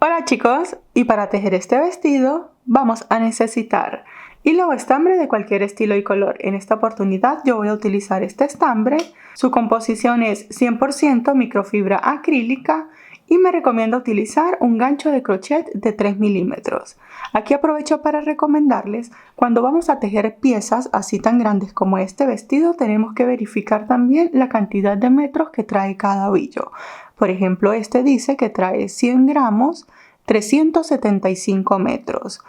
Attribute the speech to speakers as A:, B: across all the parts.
A: Hola chicos, y para tejer este vestido vamos a necesitar hilo o estambre de cualquier estilo y color. En esta oportunidad yo voy a utilizar este estambre. Su composición es 100% microfibra acrílica y me recomiendo utilizar un gancho de crochet de 3 milímetros. Aquí aprovecho para recomendarles, cuando vamos a tejer piezas así tan grandes como este vestido, tenemos que verificar también la cantidad de metros que trae cada ovillo. Por ejemplo, este dice que trae 100 gramos, 375 metros.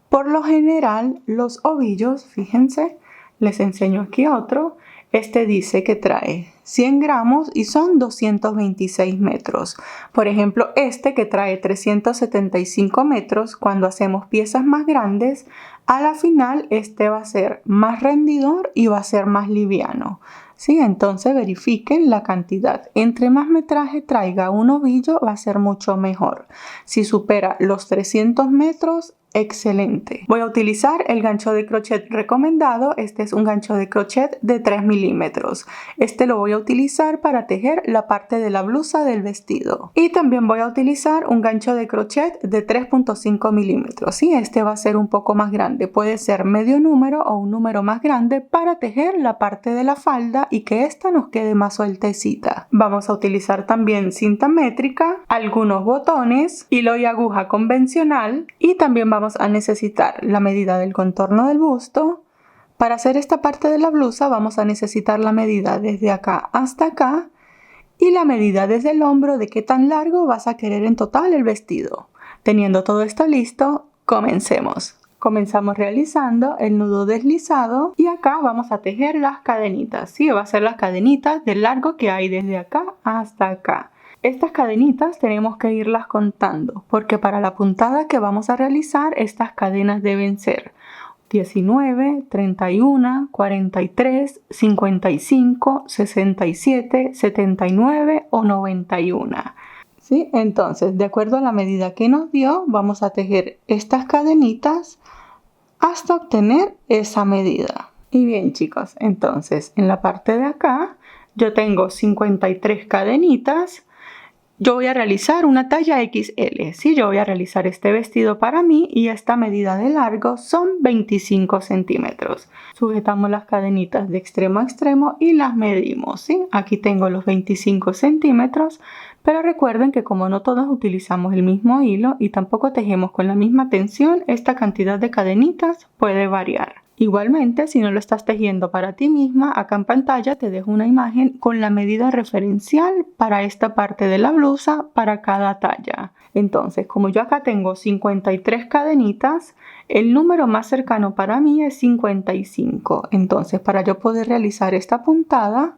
A: Por lo general, los ovillos, fíjense, les enseño aquí otro. Este dice que trae 100 gramos y son 226 metros. Por ejemplo, este que trae 375 metros, cuando hacemos piezas más grandes, a la final este va a ser más rendidor y va a ser más liviano. ¿Sí? Entonces verifiquen la cantidad. Entre más metraje traiga un ovillo va a ser mucho mejor. Si supera los 300 metros, excelente. Voy a utilizar el gancho de crochet recomendado. Este es un gancho de crochet de 3 milímetros. Este lo voy a utilizar para tejer la parte de la blusa del vestido. Y también voy a utilizar un gancho de crochet de 3.5 milímetros. ¿Sí? Este va a ser un poco más grande. Puede ser medio número o un número más grande para tejer la parte de la falda y que esta nos quede más sueltecita. Vamos a utilizar también cinta métrica, algunos botones, hilo y aguja convencional y también vamos a necesitar la medida del contorno del busto. Para hacer esta parte de la blusa vamos a necesitar la medida desde acá hasta acá y la medida desde el hombro de qué tan largo vas a querer en total el vestido. Teniendo todo esto listo, comencemos. Comenzamos realizando el nudo deslizado y acá vamos a tejer las cadenitas. Sí, va a ser las cadenitas del largo que hay desde acá hasta acá. Estas cadenitas tenemos que irlas contando porque para la puntada que vamos a realizar estas cadenas deben ser 19, 31, 43, 55, 67, 79 o 91. ¿Sí? Entonces, de acuerdo a la medida que nos dio, vamos a tejer estas cadenitas hasta obtener esa medida. Y bien chicos, entonces en la parte de acá yo tengo 53 cadenitas. Yo voy a realizar una talla XL, ¿sí? Yo voy a realizar este vestido para mí y esta medida de largo son 25 centímetros. Sujetamos las cadenitas de extremo a extremo y las medimos, ¿sí? Aquí tengo los 25 centímetros, pero recuerden que como no todos utilizamos el mismo hilo y tampoco tejemos con la misma tensión, esta cantidad de cadenitas puede variar. Igualmente, si no lo estás tejiendo para ti misma, acá en pantalla te dejo una imagen con la medida referencial para esta parte de la blusa para cada talla. Entonces, como yo acá tengo 53 cadenitas, el número más cercano para mí es 55. Entonces, para yo poder realizar esta puntada,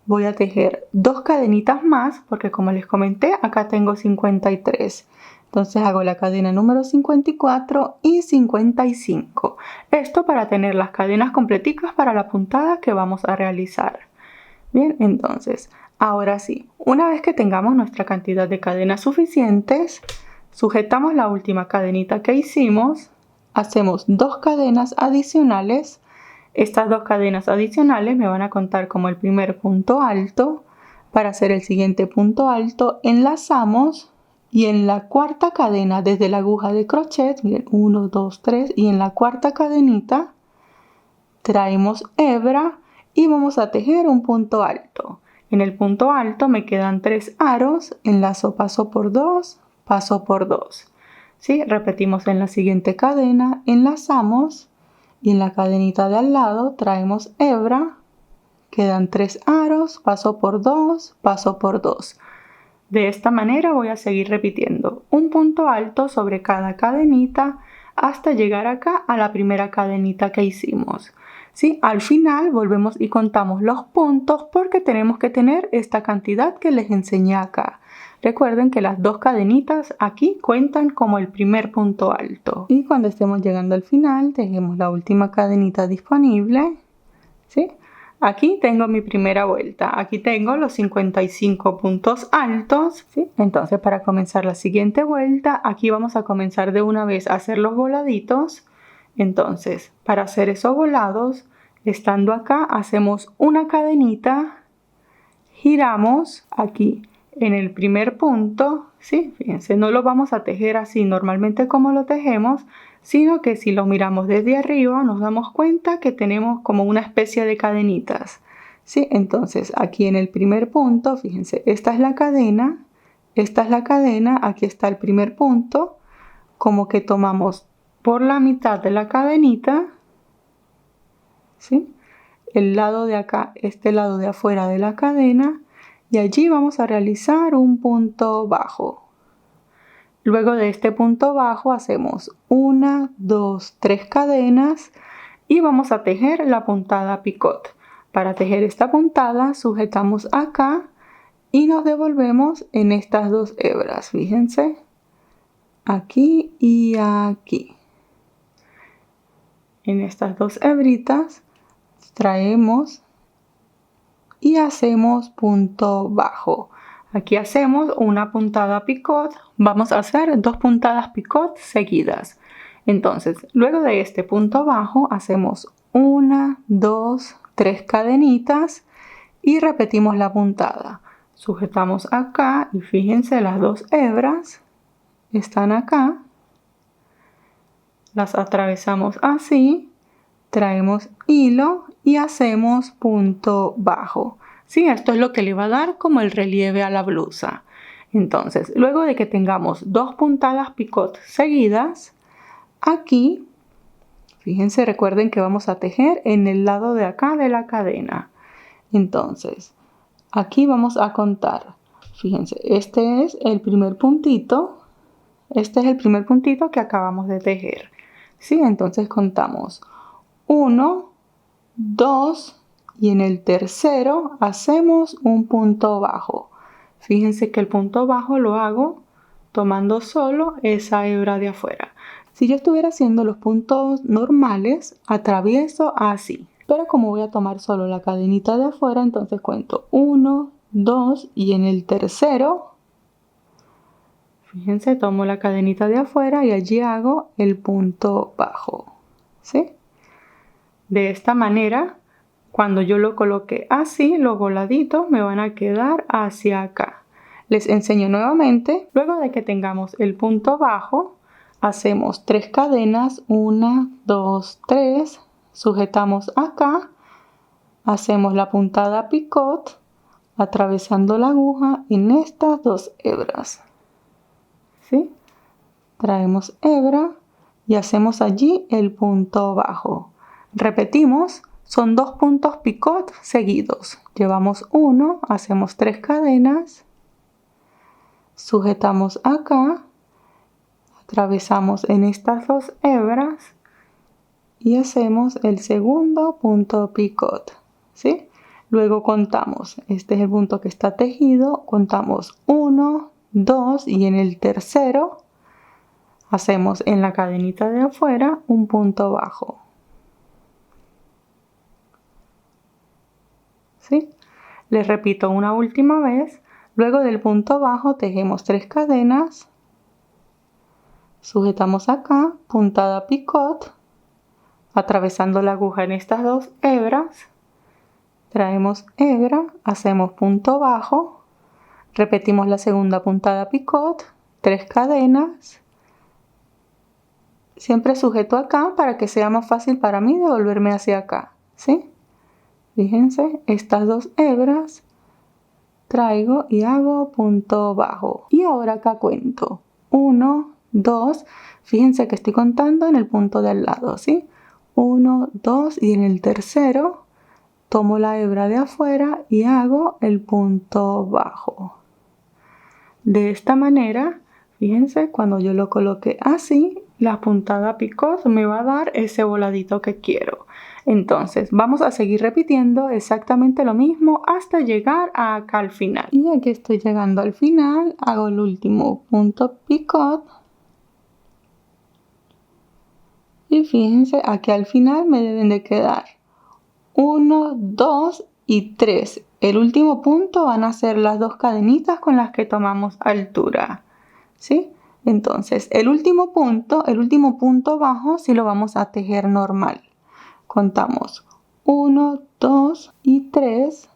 A: voy a tejer 2 cadenitas más, porque como les comenté, acá tengo 53. Entonces hago la cadena número 54 y 55. Esto para tener las cadenas completicas para la puntada que vamos a realizar. Bien, entonces, ahora sí, una vez que tengamos nuestra cantidad de cadenas suficientes, sujetamos la última cadenita que hicimos, hacemos 2 cadenas adicionales. Estas 2 cadenas adicionales me van a contar como el primer punto alto. Para hacer el siguiente punto alto, enlazamos. Y en la cuarta cadena desde la aguja de crochet, miren, 1, 2, 3, y en la cuarta cadenita traemos hebra y vamos a tejer un punto alto. En el punto alto me quedan 3 aros, enlazo paso por 2, paso por 2. ¿Sí? Repetimos en la siguiente cadena, enlazamos y en la cadenita de al lado traemos hebra, quedan 3 aros, paso por 2, paso por 2. De esta manera voy a seguir repitiendo un punto alto sobre cada cadenita hasta llegar acá a la primera cadenita que hicimos. ¿Sí? Al final volvemos y contamos los puntos porque tenemos que tener esta cantidad que les enseñé acá. Recuerden que las 2 cadenitas aquí cuentan como el primer punto alto. Y cuando estemos llegando al final, tejemos la última cadenita disponible. ¿Sí? Aquí tengo mi primera vuelta. Aquí tengo los 55 puntos altos, ¿sí? Entonces, para comenzar la siguiente vuelta, aquí vamos a comenzar de una vez a hacer los voladitos. Entonces, para hacer esos volados, estando acá, hacemos una cadenita, giramos aquí en el primer punto, ¿sí? Fíjense, no lo vamos a tejer así normalmente como lo tejemos, sino que si lo miramos desde arriba nos damos cuenta que tenemos como una especie de cadenitas, ¿sí? Entonces aquí en el primer punto, fíjense, esta es la cadena, aquí está el primer punto, como que tomamos por la mitad de la cadenita, ¿sí? El lado de acá, este lado de afuera de la cadena, y allí vamos a realizar un punto bajo. Luego de este punto bajo hacemos 1, 2, 3 cadenas y vamos a tejer la puntada picot. Para tejer esta puntada sujetamos acá y nos devolvemos en estas dos hebras, fíjense, aquí y aquí. En estas dos hebritas traemos y hacemos punto bajo. Aquí hacemos una puntada picot, vamos a hacer 2 puntadas picot seguidas. Entonces, luego de este punto bajo hacemos 1, 2, 3 cadenitas y repetimos la puntada. Sujetamos acá y fíjense, las dos hebras están acá. Las atravesamos así, traemos hilo y hacemos punto bajo. Sí, esto es lo que le va a dar como el relieve a la blusa. Entonces, luego de que tengamos 2 puntadas picot seguidas, aquí, fíjense, recuerden que vamos a tejer en el lado de acá de la cadena. Entonces, aquí vamos a contar. Fíjense, este es el primer puntito. Este es el primer puntito que acabamos de tejer. Sí, entonces contamos 1, 2 y en el tercero hacemos un punto bajo. Fíjense que el punto bajo lo hago tomando solo esa hebra de afuera. Si yo estuviera haciendo los puntos normales, atravieso así. Pero como voy a tomar solo la cadenita de afuera, entonces cuento 1, 2 y en el tercero, fíjense, tomo la cadenita de afuera y allí hago el punto bajo, ¿sí? De esta manera, cuando yo lo coloque así, los voladitos me van a quedar hacia acá. Les enseño nuevamente. Luego de que tengamos el punto bajo, hacemos 3 cadenas, 1, 2, 3, sujetamos acá, hacemos la puntada picot, atravesando la aguja en estas dos hebras, ¿sí? Traemos hebra y hacemos allí el punto bajo. Repetimos, son 2 puntos picot seguidos. Llevamos 1, hacemos 3 cadenas, sujetamos acá, atravesamos en estas dos hebras y hacemos el segundo punto picot, ¿sí? Luego contamos, este es el punto que está tejido, contamos 1, 2 y en el tercero hacemos en la cadenita de afuera un punto bajo, ¿sí? Les repito una última vez. Luego del punto bajo tejemos 3 cadenas, sujetamos acá, puntada picot, atravesando la aguja en estas dos hebras, traemos hebra, hacemos punto bajo, repetimos la segunda puntada picot, 3 cadenas, siempre sujeto acá para que sea más fácil para mí devolverme hacia acá, ¿sí? Fíjense, estas dos hebras, traigo y hago punto bajo. Y ahora acá cuento 1, 2, fíjense que estoy contando en el punto de al lado, ¿sí? 1, 2 y en el tercero tomo la hebra de afuera y hago el punto bajo. De esta manera, fíjense, cuando yo lo coloque así, la puntada picot me va a dar ese voladito que quiero. Entonces, vamos a seguir repitiendo exactamente lo mismo hasta llegar acá al final. Y aquí estoy llegando al final, hago el último punto picot. Y fíjense, aquí al final me deben de quedar 1, 2 y 3. El último punto van a ser las 2 cadenitas con las que tomamos altura, ¿sí? Entonces, el último punto bajo, sí lo vamos a tejer normal. Contamos 1, 2 y 3.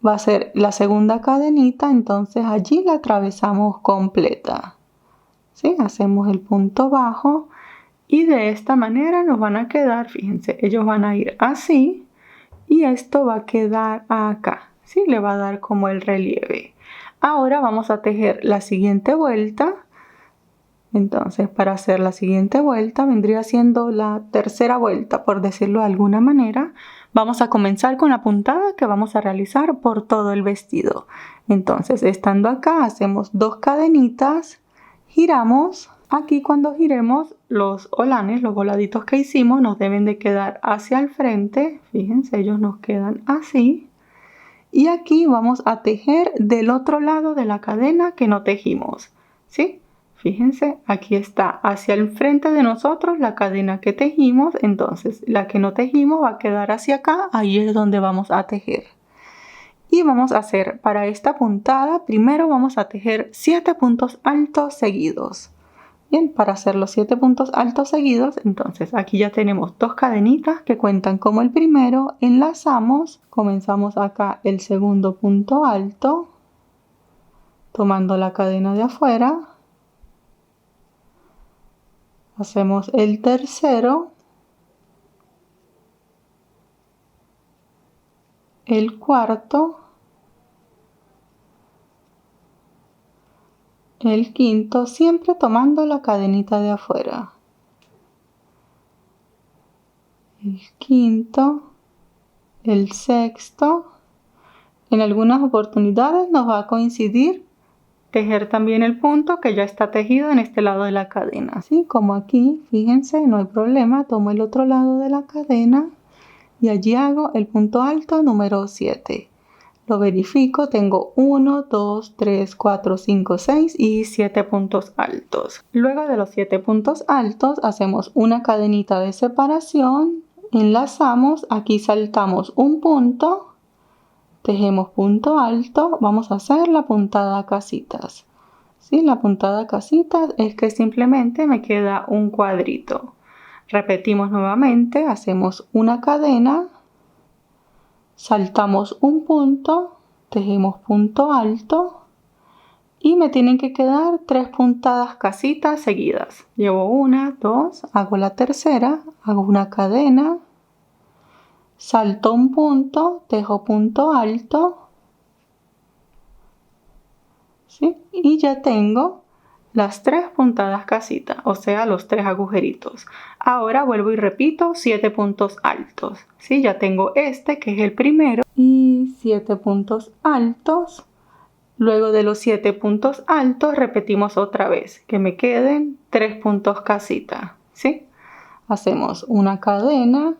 A: va a ser la segunda cadenita, entonces allí la atravesamos completa. ¿Sí? Hacemos el punto bajo y de esta manera nos van a quedar, fíjense, ellos van a ir así y esto va a quedar acá, ¿sí? Le va a dar como el relieve. Ahora vamos a tejer la siguiente vuelta. Entonces, para hacer la siguiente vuelta, vendría siendo la tercera vuelta, por decirlo de alguna manera. Vamos a comenzar con la puntada que vamos a realizar por todo el vestido. Entonces, estando acá, hacemos 2 cadenitas, giramos. Aquí cuando giremos, los holanes, los voladitos que hicimos, nos deben de quedar hacia el frente. Fíjense, ellos nos quedan así. Y aquí vamos a tejer del otro lado de la cadena que no tejimos, ¿sí? Fíjense, aquí está hacia el frente de nosotros la cadena que tejimos, entonces la que no tejimos va a quedar hacia acá, ahí es donde vamos a tejer. Y vamos a hacer para esta puntada, primero vamos a tejer 7 puntos altos seguidos. Bien, para hacer los 7 puntos altos seguidos, entonces aquí ya tenemos 2 cadenitas que cuentan como el primero, enlazamos, comenzamos acá el segundo punto alto, tomando la cadena de afuera, hacemos el tercero, el cuarto, el quinto, siempre tomando la cadenita de afuera, el quinto, el sexto. En algunas oportunidades nos va a coincidir tejer también el punto que ya está tejido en este lado de la cadena, así como aquí, fíjense, no hay problema, tomo el otro lado de la cadena y allí hago el punto alto número 7. Lo verifico, tengo 1, 2, 3, 4, 5, 6 y 7 puntos altos. Luego de los 7 puntos altos hacemos una cadenita de separación, enlazamos, aquí saltamos un punto, tejemos punto alto, vamos a hacer la puntada casitas. ¿Sí? La puntada casitas es que simplemente me queda un cuadrito. Repetimos nuevamente, hacemos una cadena, saltamos un punto, tejemos punto alto y me tienen que quedar 3 puntadas casitas seguidas. Llevo 1, 2, hago la tercera, hago una cadena, salto un punto, tejo punto alto, ¿sí? Y ya tengo las 3 puntadas casitas, o sea, los 3 agujeritos. Ahora vuelvo y repito 7 puntos altos, ¿sí? Ya tengo este que es el primero y 7 puntos altos. Luego de los 7 puntos altos repetimos otra vez, que me queden 3 puntos casitas, ¿sí? Hacemos una cadena,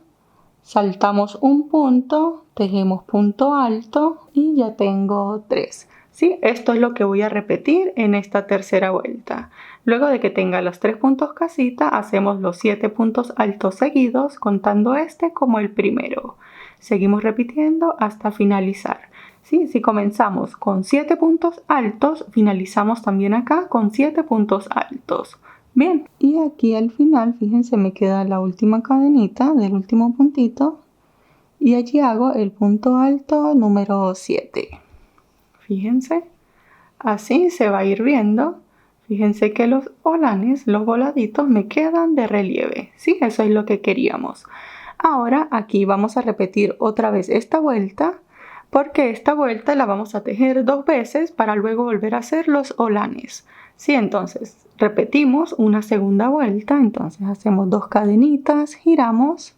A: saltamos un punto, tejemos punto alto y ya tengo 3. ¿Sí? Esto es lo que voy a repetir en esta tercera vuelta. Luego de que tenga los 3 puntos casita, hacemos los 7 puntos altos seguidos, contando este como el primero. Seguimos repitiendo hasta finalizar. ¿Sí? Si comenzamos con 7 puntos altos, finalizamos también acá con 7 puntos altos. Bien, y aquí al final, fíjense, me queda la última cadenita del último puntito y allí hago el punto alto número 7. Fíjense, así se va a ir viendo. Fíjense que los holanes, los voladitos, me quedan de relieve. Sí, eso es lo que queríamos. Ahora aquí vamos a repetir otra vez esta vuelta, porque esta vuelta la vamos a tejer 2 veces para luego volver a hacer los holanes. Sí, entonces repetimos una segunda vuelta, entonces hacemos 2 cadenitas, giramos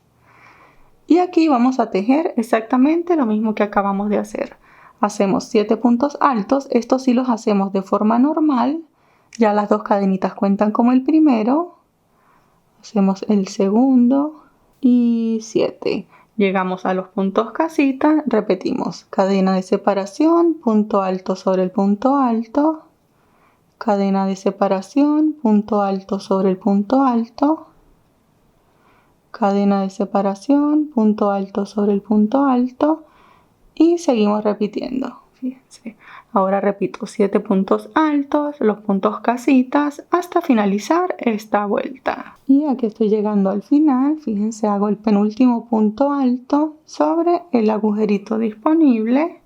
A: y aquí vamos a tejer exactamente lo mismo que acabamos de hacer. Hacemos 7 puntos altos, estos sí los hacemos de forma normal, ya las 2 cadenitas cuentan como el primero, hacemos el segundo y 7. Llegamos a los puntos casita, repetimos cadena de separación, punto alto sobre el punto alto, cadena de separación, punto alto sobre el punto alto, cadena de separación, punto alto sobre el punto alto y seguimos repitiendo. Fíjense, ahora repito 7 puntos altos, los puntos casitas hasta finalizar esta vuelta. Y aquí estoy llegando al final, fíjense, hago el penúltimo punto alto sobre el agujerito disponible.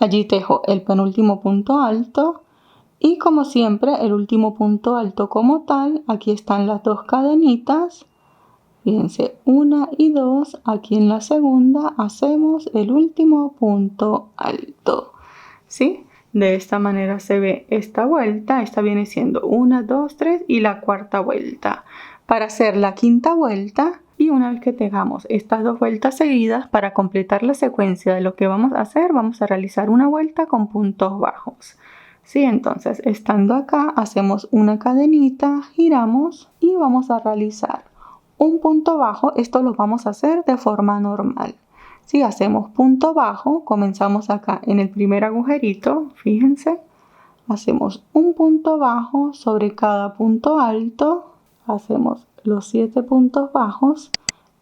A: Allí tejo el penúltimo punto alto y como siempre el último punto alto como tal. Aquí están las dos cadenitas. Fíjense, 1 y 2, aquí en la segunda hacemos el último punto alto, ¿sí? De esta manera se ve esta vuelta. Esta viene siendo 1, 2, 3 y la cuarta vuelta. Para hacer la quinta vuelta y una vez que tengamos estas dos vueltas seguidas, para completar la secuencia de lo que vamos a hacer, vamos a realizar una vuelta con puntos bajos. Sí, entonces estando acá hacemos una cadenita, giramos y vamos a realizar un punto bajo. Esto lo vamos a hacer de forma normal. Si hacemos punto bajo, comenzamos acá en el primer agujerito, fíjense, hacemos un punto bajo sobre cada punto alto, hacemos los 7 puntos bajos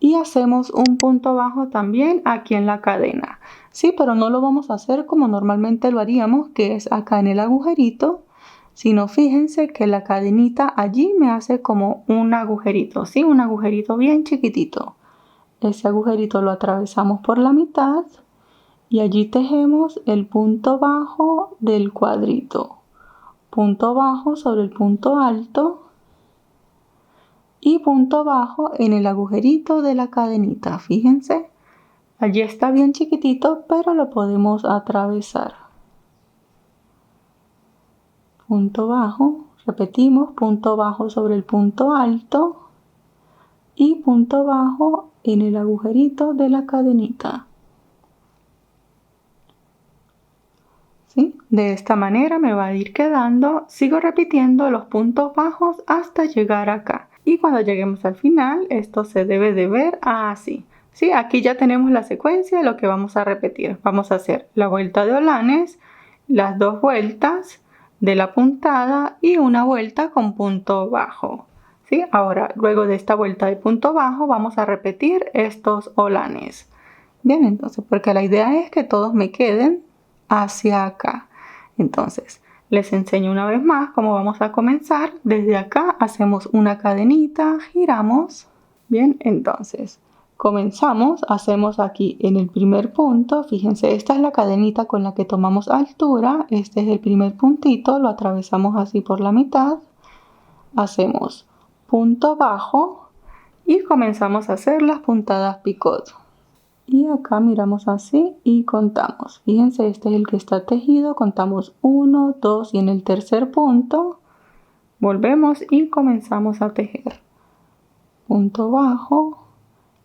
A: y hacemos un punto bajo también aquí en la cadena. Sí, pero no lo vamos a hacer como normalmente lo haríamos, que es acá en el agujerito, sino fíjense que la cadenita allí me hace como un agujerito, ¿sí? Un agujerito bien chiquitito. Ese agujerito lo atravesamos por la mitad y allí tejemos el punto bajo del cuadrito. Punto bajo sobre el punto alto y punto bajo en el agujerito de la cadenita. Fíjense, allí está bien chiquitito, pero lo podemos atravesar. Punto bajo, repetimos, punto bajo sobre el punto alto y punto bajo en el agujerito de la cadenita. ¿Sí? De esta manera me va a ir quedando. Sigo repitiendo los puntos bajos hasta llegar acá. Y cuando lleguemos al final, esto se debe de ver así. ¿Sí? Aquí ya tenemos la secuencia de lo que vamos a repetir. Vamos a hacer la vuelta de holanes, las dos vueltas de la puntada y una vuelta con punto bajo. ¿Sí? Ahora, luego de esta vuelta de punto bajo, vamos a repetir estos holanes. Bien, entonces, porque la idea es que todos me queden hacia acá. Entonces, les enseño una vez más cómo vamos a comenzar. Desde acá hacemos una cadenita, giramos. Bien, entonces, comenzamos, hacemos aquí en el primer punto. Fíjense, esta es la cadenita con la que tomamos altura. Este es el primer puntito, lo atravesamos así por la mitad. Hacemos punto bajo y comenzamos a hacer las puntadas picot. Y acá miramos así y contamos. Fíjense, este es el que está tejido. Contamos 1, 2 y en el tercer punto volvemos y comenzamos a tejer. Punto bajo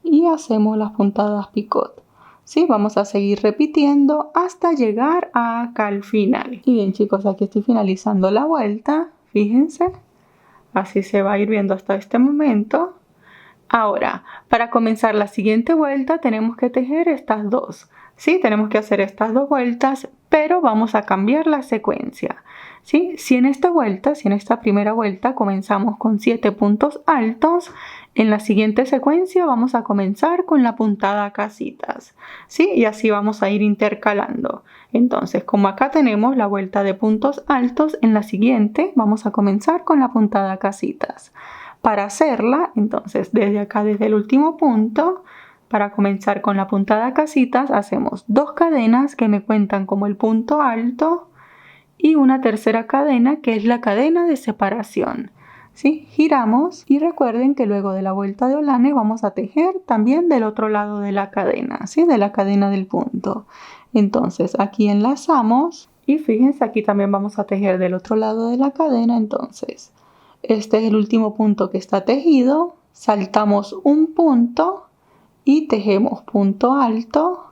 A: y hacemos las puntadas picot. Sí, vamos a seguir repitiendo hasta llegar acá al final. Y bien chicos, aquí estoy finalizando la vuelta. Fíjense, así se va a ir viendo hasta este momento. Ahora, para comenzar la siguiente vuelta tenemos que tejer estas dos. Sí, tenemos que hacer estas dos vueltas, pero vamos a cambiar la secuencia. ¿Sí? Si en esta primera vuelta comenzamos con 7 puntos altos, en la siguiente secuencia vamos a comenzar con la puntada casitas. ¿Sí? Y así vamos a ir intercalando. Entonces, como acá tenemos la vuelta de puntos altos, en la siguiente vamos a comenzar con la puntada casitas. Para hacerla, entonces, desde acá, desde el último punto, para comenzar con la puntada casitas, hacemos 2 cadenas que me cuentan como el punto alto y una tercera cadena que es la cadena de separación. ¿Sí? Giramos y recuerden que luego de la vuelta de holanes vamos a tejer también del otro lado de la cadena, ¿sí? De la cadena del punto. Entonces, aquí enlazamos y fíjense, aquí también vamos a tejer del otro lado de la cadena. Entonces, este es el último punto que está tejido, saltamos un punto y tejemos punto alto,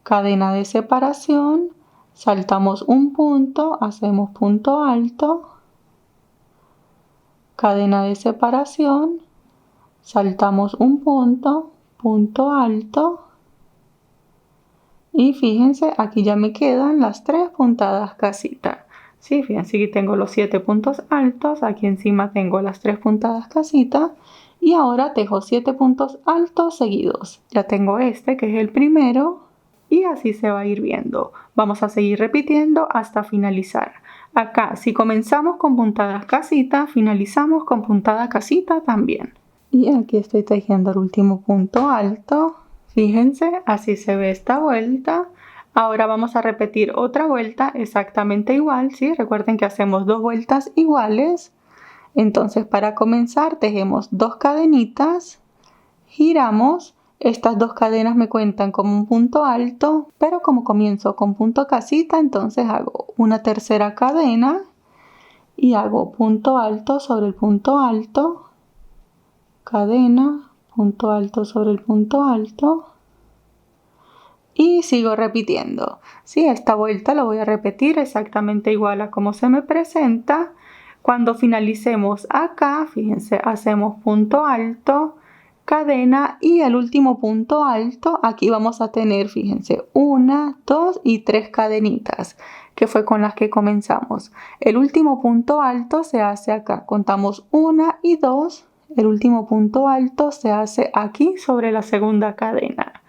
A: cadena de separación, saltamos un punto, hacemos punto alto, cadena de separación, saltamos un punto, punto alto y fíjense, aquí ya me quedan las 3 puntadas casitas. Sí, fíjense, aquí tengo los 7 puntos altos, aquí encima tengo las 3 puntadas casitas y ahora tejo 7 puntos altos seguidos. Ya tengo este que es el primero y así se va a ir viendo. Vamos a seguir repitiendo hasta finalizar. Acá, si comenzamos con puntadas casitas, finalizamos con puntada casita también. Y aquí estoy tejiendo el último punto alto. Fíjense, así se ve esta vuelta. Ahora vamos a repetir otra vuelta exactamente igual, ¿sí? Recuerden que hacemos 2 vueltas iguales. Entonces, para comenzar, tejemos 2 cadenitas, giramos. Estas 2 cadenas me cuentan como un punto alto, pero como comienzo con punto casita, entonces hago una tercera cadena y hago punto alto sobre el punto alto, cadena, punto alto sobre el punto alto. Y sigo repitiendo. Sí, esta vuelta la voy a repetir exactamente igual a como se me presenta. Cuando finalicemos acá, fíjense, hacemos punto alto, cadena y el último punto alto. Aquí vamos a tener, fíjense, 1, 2 y 3 cadenitas, que fue con las que comenzamos. El último punto alto se hace acá. Contamos 1 y 2. El último punto alto se hace aquí sobre la segunda cadena.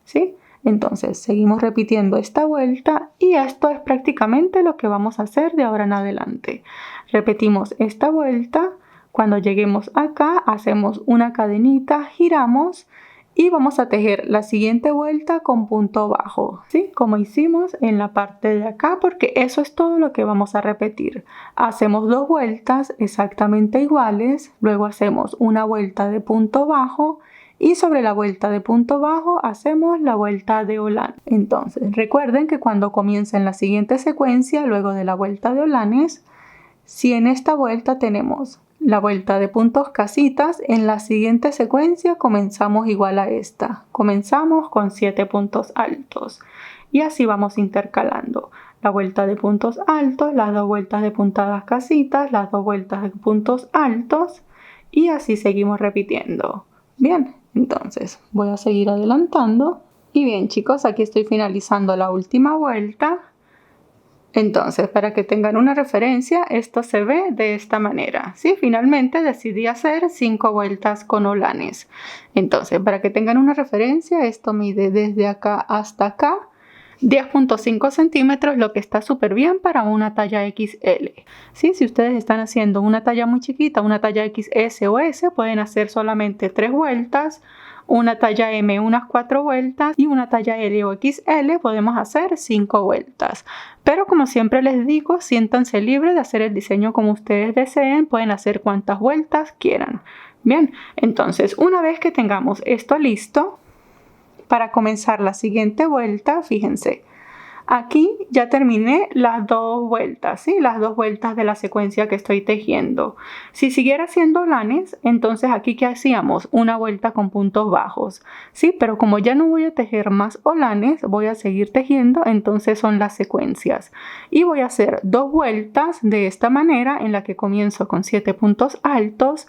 A: ¿Sí? Entonces seguimos repitiendo esta vuelta y esto es prácticamente lo que vamos a hacer de ahora en adelante. Repetimos esta vuelta, cuando lleguemos acá hacemos una cadenita, giramos y vamos a tejer la siguiente vuelta con punto bajo, ¿sí? Como hicimos en la parte de acá, porque eso es todo lo que vamos a repetir. Hacemos 2 vueltas exactamente iguales, luego hacemos una vuelta de punto bajo y sobre la vuelta de punto bajo hacemos la vuelta de Holland. Entonces recuerden que cuando comiencen la siguiente secuencia luego de la vuelta de holanes, si en esta vuelta tenemos la vuelta de puntos casitas, en la siguiente secuencia comenzamos igual a esta. Comenzamos con 7 puntos altos y así vamos intercalando la vuelta de puntos altos, las 2 vueltas de puntadas casitas, las 2 vueltas de puntos altos y así seguimos repitiendo. Bien, entonces voy a seguir adelantando. Y bien chicos, aquí estoy finalizando la última vuelta. Entonces, para que tengan una referencia, esto se ve de esta manera. ¿Sí? Finalmente decidí hacer 5 vueltas con holanes. Entonces, para que tengan una referencia, esto mide desde acá hasta acá 10.5 centímetros, lo que está súper bien para una talla XL. ¿Sí? Si ustedes están haciendo una talla muy chiquita, una talla XS o S, pueden hacer solamente 3 vueltas. Una talla M unas 4 vueltas y una talla L o XL podemos hacer 5 vueltas. Pero como siempre les digo, siéntanse libres de hacer el diseño como ustedes deseen, pueden hacer cuantas vueltas quieran. Bien, entonces una vez que tengamos esto listo, para comenzar la siguiente vuelta, fíjense, aquí ya terminé las 2 vueltas, ¿sí? Las 2 vueltas de la secuencia que estoy tejiendo. Si siguiera haciendo holanes, entonces aquí ¿qué hacíamos? Una vuelta con puntos bajos, ¿sí? Pero como ya no voy a tejer más holanes, voy a seguir tejiendo, entonces son las secuencias. Y voy a hacer 2 vueltas de esta manera en la que comienzo con 7 puntos altos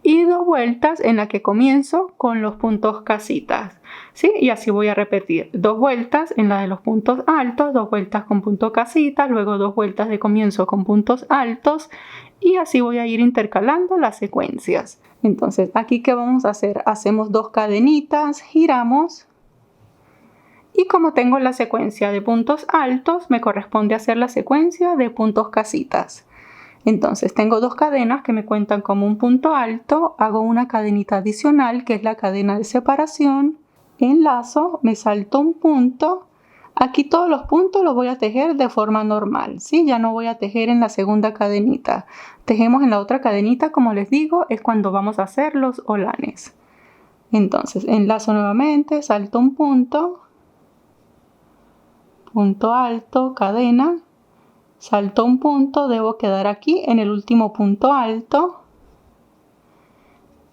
A: y 2 vueltas en la que comienzo con los puntos casitas, ¿sí? Y así voy a repetir 2 vueltas en la de los puntos altos, 2 vueltas con punto casitas, luego 2 vueltas de comienzo con puntos altos y así voy a ir intercalando las secuencias. Entonces aquí ¿qué vamos a hacer? Hacemos 2 cadenitas, giramos y como tengo la secuencia de puntos altos, me corresponde hacer la secuencia de puntos casitas. Entonces tengo 2 cadenas que me cuentan como un punto alto, hago una cadenita adicional que es la cadena de separación, enlazo, me salto un punto, aquí todos los puntos los voy a tejer de forma normal, ¿sí? Ya no voy a tejer en la segunda cadenita, tejemos en la otra cadenita, como les digo, es cuando vamos a hacer los holanes. Entonces enlazo nuevamente, salto un punto, punto alto, cadena, salto un punto, debo quedar aquí en el último punto alto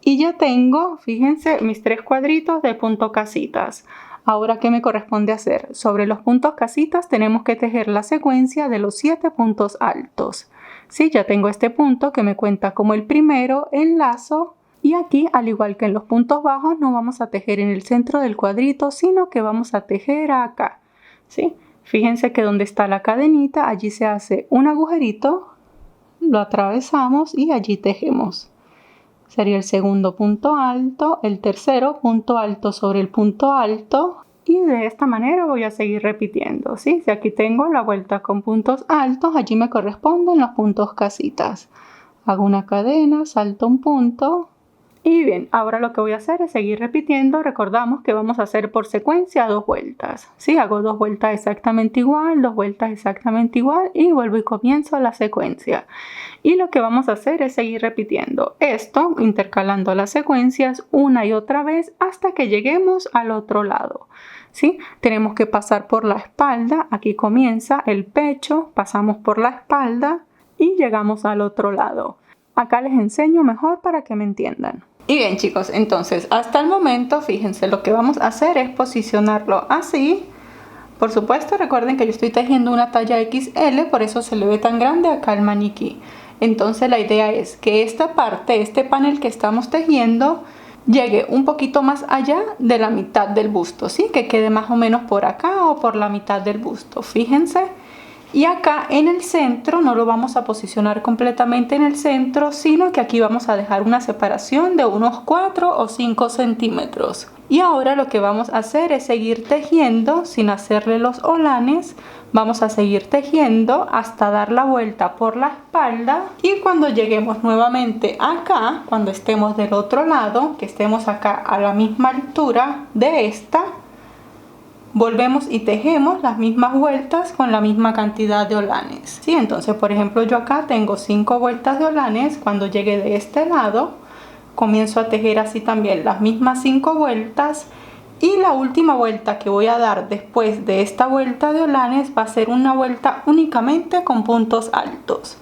A: y ya tengo, fíjense, mis 3 cuadritos de punto casitas. Ahora, ¿qué me corresponde hacer? Sobre los puntos casitas tenemos que tejer la secuencia de los 7 puntos altos. Sí, ya tengo este punto que me cuenta como el primero, enlazo y aquí, al igual que en los puntos bajos, no vamos a tejer en el centro del cuadrito, sino que vamos a tejer acá, ¿sí? Fíjense que donde está la cadenita, allí se hace un agujerito, lo atravesamos y allí tejemos. Sería el segundo punto alto, el tercero punto alto sobre el punto alto y de esta manera voy a seguir repitiendo, ¿sí? Si aquí tengo la vuelta con puntos altos, allí me corresponden los puntos casitas. Hago una cadena, salto un punto Y bien, ahora lo que voy a hacer es seguir repitiendo. Recordamos que vamos a hacer por secuencia 2 vueltas. ¿Sí? Hago 2 vueltas exactamente igual, 2 vueltas exactamente igual y vuelvo y comienzo la secuencia. Y lo que vamos a hacer es seguir repitiendo esto, intercalando las secuencias una y otra vez hasta que lleguemos al otro lado. ¿Sí? Tenemos que pasar por la espalda. Aquí comienza el pecho, pasamos por la espalda y llegamos al otro lado. Acá les enseño mejor para que me entiendan. Y bien chicos, entonces hasta el momento fíjense, lo que vamos a hacer es posicionarlo así. Por supuesto recuerden que yo estoy tejiendo una talla XL, por eso se le ve tan grande acá el maniquí. Entonces la idea es que esta parte, este panel que estamos tejiendo, llegue un poquito más allá de la mitad del busto, ¿sí? Que quede más o menos por acá o por la mitad del busto, fíjense. Y acá en el centro no lo vamos a posicionar completamente en el centro, sino que aquí vamos a dejar una separación de unos 4 o 5 centímetros. Y ahora lo que vamos a hacer es seguir tejiendo sin hacerle los olanes. Vamos a seguir tejiendo hasta dar la vuelta por la espalda. Y cuando lleguemos nuevamente acá, cuando estemos del otro lado, que estemos acá a la misma altura de esta, volvemos y tejemos las mismas vueltas con la misma cantidad de olanes. ¿Sí? Entonces, por ejemplo, yo acá tengo 5 vueltas de olanes. Cuando llegue de este lado, comienzo a tejer así también las mismas 5 vueltas. Y la última vuelta que voy a dar después de esta vuelta de olanes va a ser una vuelta únicamente con puntos altos.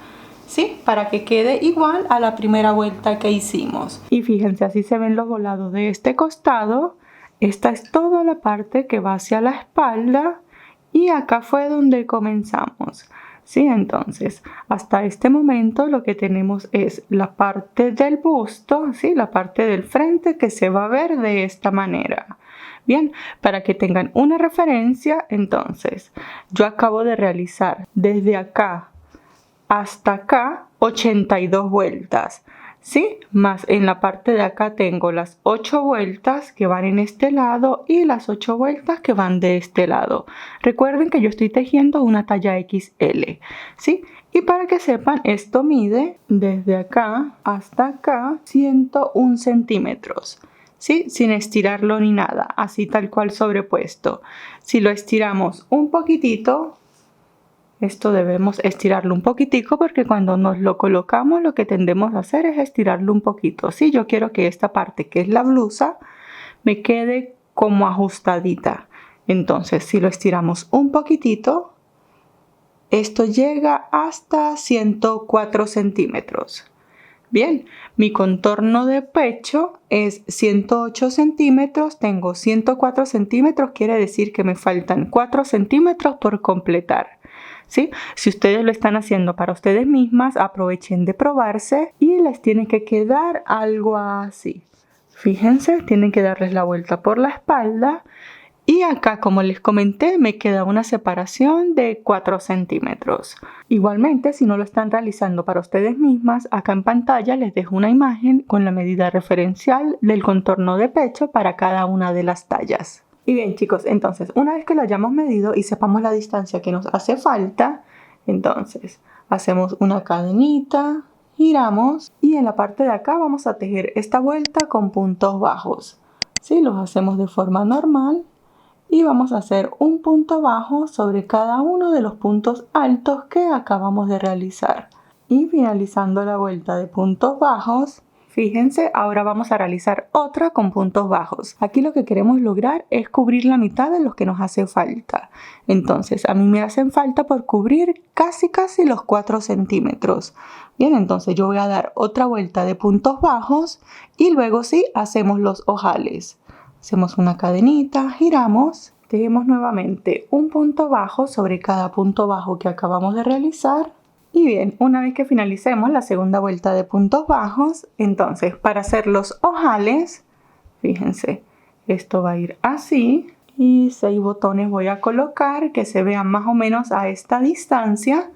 A: ¿Sí? Para que quede igual a la primera vuelta que hicimos. Y fíjense, así se ven los volados de este costado. Esta es toda la parte que va hacia la espalda y acá fue donde comenzamos. ¿Sí? Entonces, hasta este momento lo que tenemos es la parte del busto, ¿sí? La parte del frente que se va a ver de esta manera. Bien, para que tengan una referencia, entonces, yo acabo de realizar desde acá hasta acá 82 vueltas. ¿Sí? Más en la parte de acá tengo las 8 vueltas que van en este lado y las 8 vueltas que van de este lado. Recuerden que yo estoy tejiendo una talla XL, ¿sí? Y para que sepan, esto mide desde acá hasta acá 101 centímetros, ¿sí? Sin estirarlo ni nada, así tal cual sobrepuesto. Si lo estiramos un poquitito, esto debemos estirarlo un poquitico porque cuando nos lo colocamos lo que tendemos a hacer es estirarlo un poquito. Si yo quiero que esta parte que es la blusa me quede como ajustadita. Entonces si lo estiramos un poquitito, esto llega hasta 104 centímetros. Bien, mi contorno de pecho es 108 centímetros, tengo 104 centímetros, quiere decir que me faltan 4 centímetros por completar. ¿Sí? Si ustedes lo están haciendo para ustedes mismas, aprovechen de probarse y les tiene que quedar algo así. Fíjense, tienen que darles la vuelta por la espalda y acá, como les comenté, me queda una separación de 4 centímetros. Igualmente, si no lo están realizando para ustedes mismas, acá en pantalla les dejo una imagen con la medida referencial del contorno de pecho para cada una de las tallas. Y bien chicos, entonces una vez que lo hayamos medido y sepamos la distancia que nos hace falta, entonces hacemos una cadenita, giramos y en la parte de acá vamos a tejer esta vuelta con puntos bajos. ¿Sí? Los hacemos de forma normal y vamos a hacer un punto bajo sobre cada uno de los puntos altos que acabamos de realizar. Y finalizando la vuelta de puntos bajos, fíjense, ahora vamos a realizar otra con puntos bajos. Aquí lo que queremos lograr es cubrir la mitad de los que nos hace falta. Entonces, a mí me hacen falta por cubrir casi los 4 centímetros. Bien, entonces yo voy a dar otra vuelta de puntos bajos y luego sí hacemos los ojales. Hacemos una cadenita, giramos, tejemos nuevamente un punto bajo sobre cada punto bajo que acabamos de realizar. Y bien, una vez que finalicemos la segunda vuelta de puntos bajos, entonces para hacer los ojales, fíjense, esto va a ir así y 6 botones voy a colocar que se vean más o menos a esta distancia.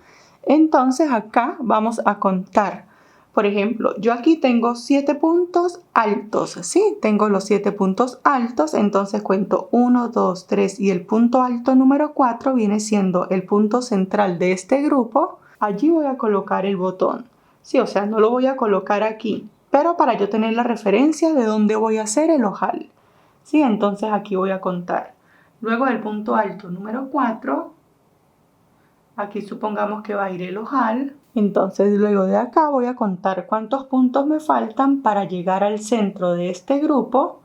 A: Entonces acá vamos a contar. Por ejemplo, yo aquí tengo 7 puntos altos, ¿sí? Tengo los 7 puntos altos, entonces cuento 1, 2, 3 y el punto alto número 4 viene siendo el punto central de este grupo. Allí voy a colocar el botón, ¿sí? O sea, no lo voy a colocar aquí, pero para yo tener la referencia de dónde voy a hacer el ojal. ¿Sí? Entonces aquí voy a contar. Luego del punto alto número 4, aquí supongamos que va a ir el ojal. Entonces luego de acá voy a contar cuántos puntos me faltan para llegar al centro de este grupo.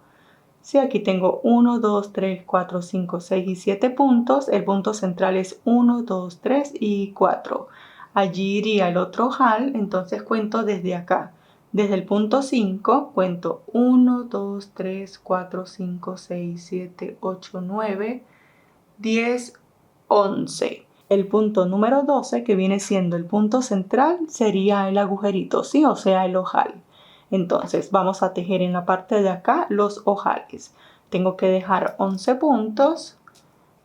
A: Sí, aquí tengo 1, 2, 3, 4, 5, 6 y 7 puntos. El punto central es 1, 2, 3 y 4. Allí iría el otro ojal, entonces cuento desde acá. Desde el punto 5 cuento 1, 2, 3, 4, 5, 6, 7, 8, 9, 10, 11. El punto número 12, que viene siendo el punto central, sería el agujerito, ¿sí? O sea, el ojal. Entonces vamos a tejer en la parte de acá los ojales. Tengo que dejar 11 puntos.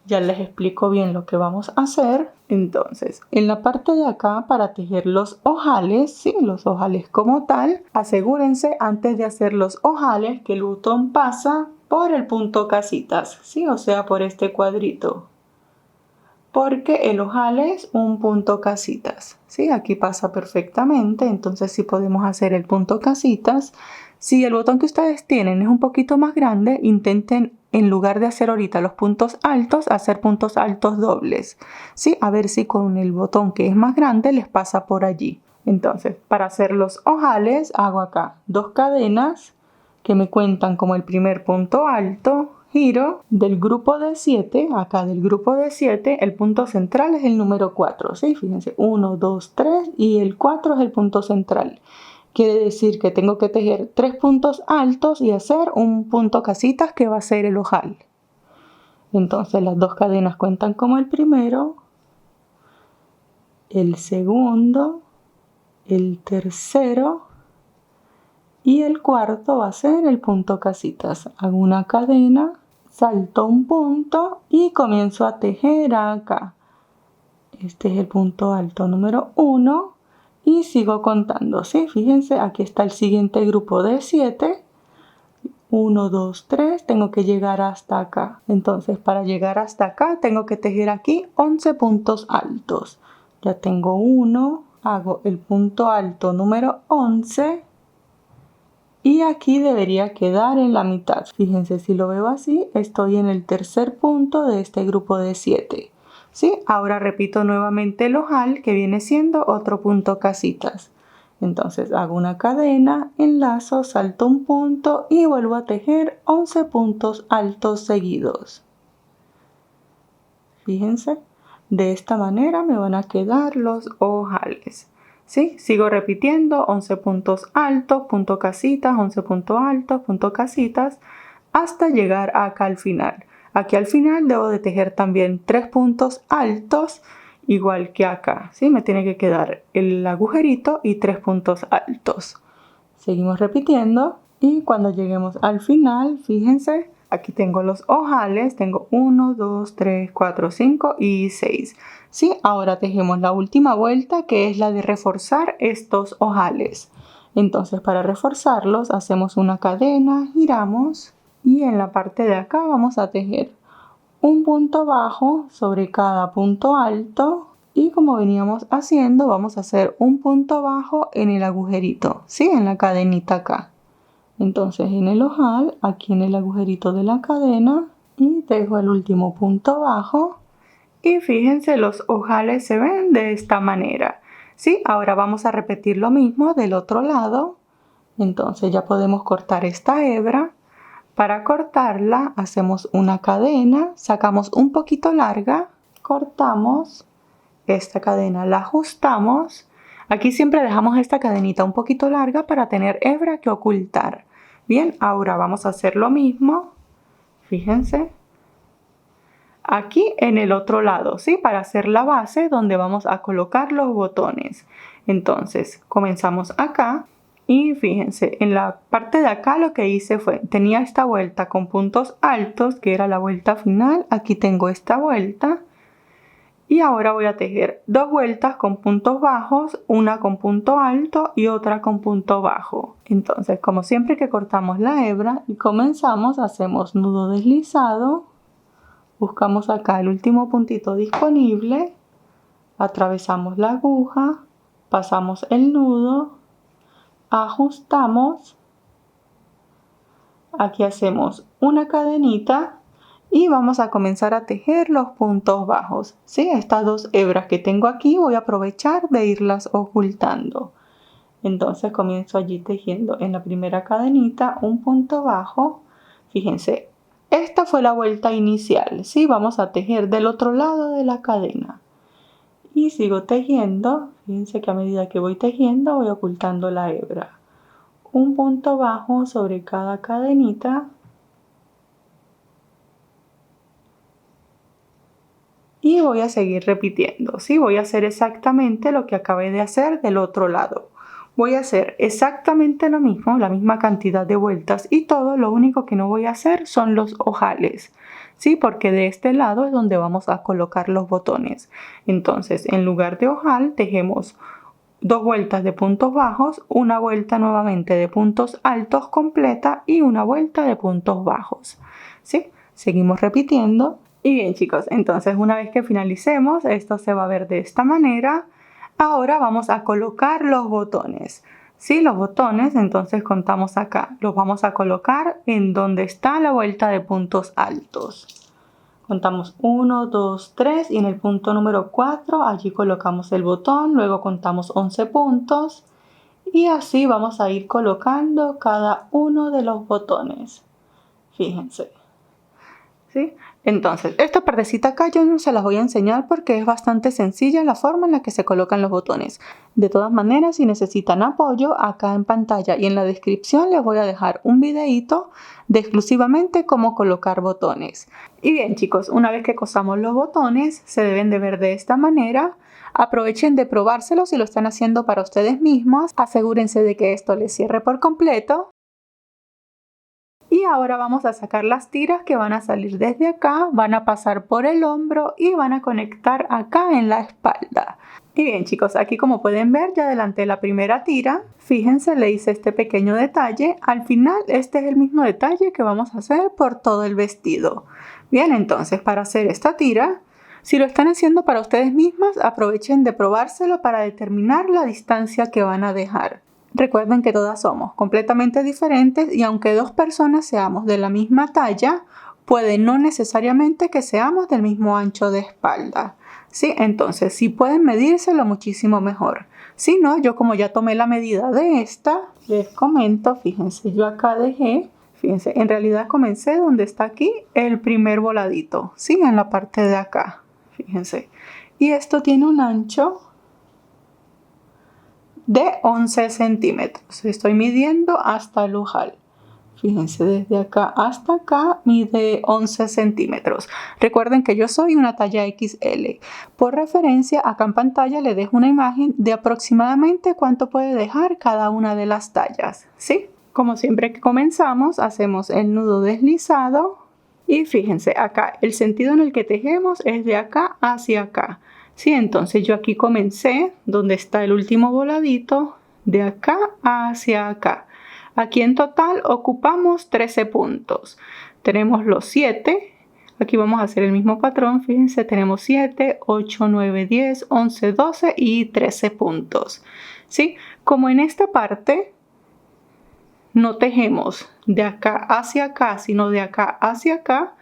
A: Ya les explico bien lo que vamos a hacer. Entonces, en la parte de acá, para tejer los ojales, ¿sí? Los ojales como tal, asegúrense antes de hacer los ojales que el botón pasa por el punto casitas, ¿sí? O sea, por este cuadrito. Porque el ojal es un punto casitas, ¿sí? Aquí pasa perfectamente, entonces sí podemos hacer el punto casitas. Si el botón que ustedes tienen es un poquito más grande, intenten en lugar de hacer ahorita los puntos altos, hacer puntos altos dobles, ¿sí? A ver si con el botón que es más grande les pasa por allí. Entonces, para hacer los ojales hago acá 2 cadenas que me cuentan como el primer punto alto. Giro del grupo de 7, acá del grupo de 7, el punto central es el número 4, ¿sí? Fíjense, 1, 2, 3 y el 4 es el punto central. Quiere decir que tengo que tejer 3 puntos altos y hacer un punto casitas que va a ser el ojal. Entonces las 2 cadenas cuentan como el primero, el segundo, el tercero y el cuarto va a ser el punto casitas. Hago una cadena, salto un punto y comienzo a tejer acá. Este es el punto alto número 1 y sigo contando, ¿sí? Fíjense, aquí está el siguiente grupo de 7. 1, 2, 3, tengo que llegar hasta acá. Entonces, para llegar hasta acá tengo que tejer aquí 11 puntos altos. Ya tengo 1, hago el punto alto número 11. Y aquí debería quedar en la mitad. Fíjense, si lo veo así, estoy en el tercer punto de este grupo de 7. ¿Sí? Ahora repito nuevamente el ojal, que viene siendo otro punto casitas. Entonces hago una cadena, enlazo, salto un punto y vuelvo a tejer 11 puntos altos seguidos. Fíjense, de esta manera me van a quedar los ojales. ¿Sí? Sigo repitiendo 11 puntos altos, punto casitas, 11 puntos altos, punto casitas, hasta llegar acá al final. Aquí al final debo de tejer también 3 puntos altos, igual que acá. ¿Sí? Me tiene que quedar el agujerito y 3 puntos altos. Seguimos repitiendo y cuando lleguemos al final, fíjense, aquí tengo los ojales, tengo 1, 2, 3, 4, 5 y 6. Sí, ahora tejemos la última vuelta, que es la de reforzar estos ojales. Entonces, para reforzarlos hacemos una cadena, giramos y en la parte de acá vamos a tejer un punto bajo sobre cada punto alto. Y como veníamos haciendo, vamos a hacer un punto bajo en el agujerito, ¿sí? En la cadenita acá. Entonces en el ojal, aquí en el agujerito de la cadena, y tejo el último punto bajo. Y fíjense, los ojales se ven de esta manera, ¿sí? Ahora vamos a repetir lo mismo del otro lado. Entonces ya podemos cortar esta hebra. Para cortarla hacemos una cadena, sacamos un poquito larga, cortamos. Esta cadena la ajustamos. Aquí siempre dejamos esta cadenita un poquito larga para tener hebra que ocultar. Bien, ahora vamos a hacer lo mismo. Fíjense. Aquí en el otro lado, ¿sí? Para hacer la base donde vamos a colocar los botones. Entonces, comenzamos acá. Y fíjense, en la parte de acá lo que hice fue, tenía esta vuelta con puntos altos, que era la vuelta final. Aquí tengo esta vuelta. Y ahora voy a tejer 2 vueltas con puntos bajos, una con punto alto y otra con punto bajo. Entonces, como siempre que cortamos la hebra y comenzamos, hacemos nudo deslizado, buscamos acá el último puntito disponible, atravesamos la aguja, pasamos el nudo, ajustamos, aquí hacemos una cadenita y vamos a comenzar a tejer los puntos bajos. ¿Sí? Estas dos hebras que tengo aquí voy a aprovechar de irlas ocultando. Entonces comienzo allí tejiendo en la primera cadenita un punto bajo. Fíjense, esta fue la vuelta inicial, ¿sí? Vamos a tejer del otro lado de la cadena. Y sigo tejiendo. Fíjense que a medida que voy tejiendo voy ocultando la hebra. Un punto bajo sobre cada cadenita. Y voy a seguir repitiendo, ¿sí? Voy a hacer exactamente lo que acabé de hacer del otro lado. Voy a hacer exactamente lo mismo, la misma cantidad de vueltas y todo. Lo único que no voy a hacer son los ojales, ¿sí? Porque de este lado es donde vamos a colocar los botones. Entonces, en lugar de ojal, tejemos 2 vueltas de puntos bajos, una vuelta nuevamente de puntos altos completa y una vuelta de puntos bajos, ¿sí? Seguimos repitiendo. Y bien, chicos, entonces una vez que finalicemos, esto se va a ver de esta manera. Ahora vamos a colocar los botones. Sí, los botones, entonces contamos acá. Los vamos a colocar en donde está la vuelta de puntos altos. Contamos 1, 2, 3 y en el punto número 4 allí colocamos el botón. Luego contamos 11 puntos y así vamos a ir colocando cada uno de los botones. Fíjense. ¿Sí? Entonces, esta partecita acá yo no se las voy a enseñar porque es bastante sencilla la forma en la que se colocan los botones. De todas maneras, si necesitan apoyo, acá en pantalla y en la descripción les voy a dejar un videíto de exclusivamente cómo colocar botones. Y bien, chicos, una vez que cosamos los botones, se deben de ver de esta manera. Aprovechen de probárselos si lo están haciendo para ustedes mismos. Asegúrense de que esto les cierre por completo. Y ahora vamos a sacar las tiras que van a salir desde acá, van a pasar por el hombro y van a conectar acá en la espalda. Y bien, chicos, aquí como pueden ver ya adelanté la primera tira. Fíjense, le hice este pequeño detalle. Al final este es el mismo detalle que vamos a hacer por todo el vestido. Bien, entonces para hacer esta tira, si lo están haciendo para ustedes mismas, aprovechen de probárselo para determinar la distancia que van a dejar. Recuerden que todas somos completamente diferentes y aunque dos personas seamos de la misma talla, puede no necesariamente que seamos del mismo ancho de espalda. ¿Sí? Entonces, si pueden medírselo muchísimo mejor. Si no, yo como ya tomé la medida de esta, les comento, fíjense, yo acá dejé, fíjense, en realidad comencé donde está aquí el primer voladito, ¿sí? En la parte de acá, fíjense. Y esto tiene un ancho de 11 centímetros. Estoy midiendo hasta el ojal. Fíjense, desde acá hasta acá mide 11 centímetros. Recuerden que yo soy una talla XL. Por referencia, acá en pantalla le dejo una imagen de aproximadamente cuánto puede dejar cada una de las tallas, ¿sí? Como siempre que comenzamos, hacemos el nudo deslizado. Y fíjense, acá el sentido en el que tejemos es de acá hacia acá. Sí, entonces yo aquí comencé donde está el último voladito, de acá hacia acá. Aquí en total ocupamos 13 puntos. Tenemos los 7. Aquí vamos a hacer el mismo patrón. Fíjense, tenemos 7, 8, 9, 10, 11, 12 y 13 puntos. ¿Sí? Como en esta parte no tejemos de acá hacia acá, sino de acá hacia acá,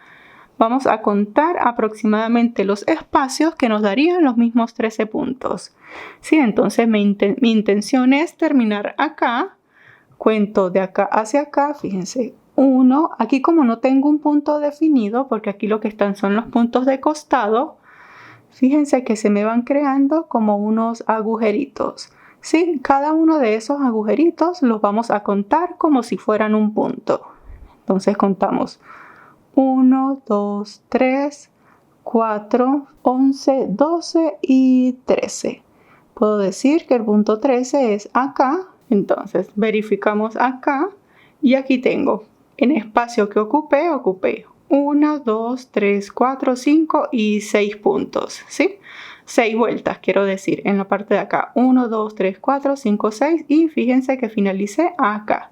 A: vamos a contar aproximadamente los espacios que nos darían los mismos 13 puntos. ¿Sí? Entonces mi intención es terminar acá. Cuento de acá hacia acá, fíjense, 1. Aquí como no tengo un punto definido, porque aquí lo que están son los puntos de costado, fíjense que se me van creando como unos agujeritos. ¿Sí? Cada uno de esos agujeritos los vamos a contar como si fueran un punto. Entonces contamos 1, 2, 3, 4, 11, 12 y 13. Puedo decir que el punto 13 es acá. Entonces verificamos acá y aquí tengo en espacio que ocupé 1, 2, 3, 4, 5 y 6 puntos, ¿sí? 6 vueltas quiero decir en la parte de acá. 1, 2, 3, 4, 5, 6 y fíjense que finalicé acá.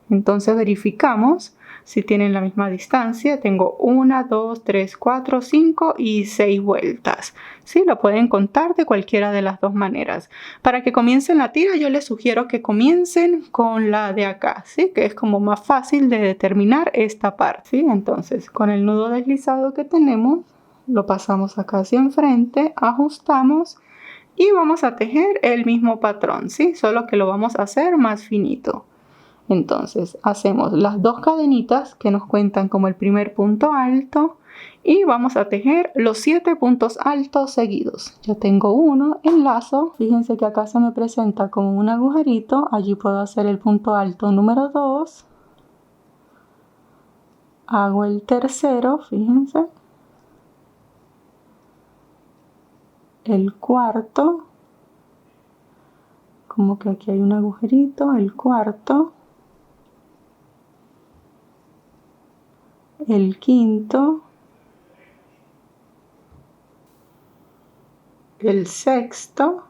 A: Entonces verificamos. Si tienen la misma distancia, tengo 1, 2, 3, 4, 5 y 6 vueltas. ¿Sí? Lo pueden contar de cualquiera de las dos maneras. Para que comiencen la tira, yo les sugiero que comiencen con la de acá, ¿sí? Que es como más fácil de determinar esta parte, ¿sí? Entonces, con el nudo deslizado que tenemos, lo pasamos acá hacia enfrente, ajustamos y vamos a tejer el mismo patrón, ¿sí? Solo que lo vamos a hacer más finito. Entonces hacemos las dos cadenitas que nos cuentan como el primer punto alto y vamos a tejer los 7 puntos altos seguidos. Ya tengo uno, enlazo, fíjense que acá se me presenta como un agujerito, allí puedo hacer el punto alto número 2, hago el tercero, fíjense, el cuarto, como que aquí hay un agujerito, el cuarto, el quinto, el sexto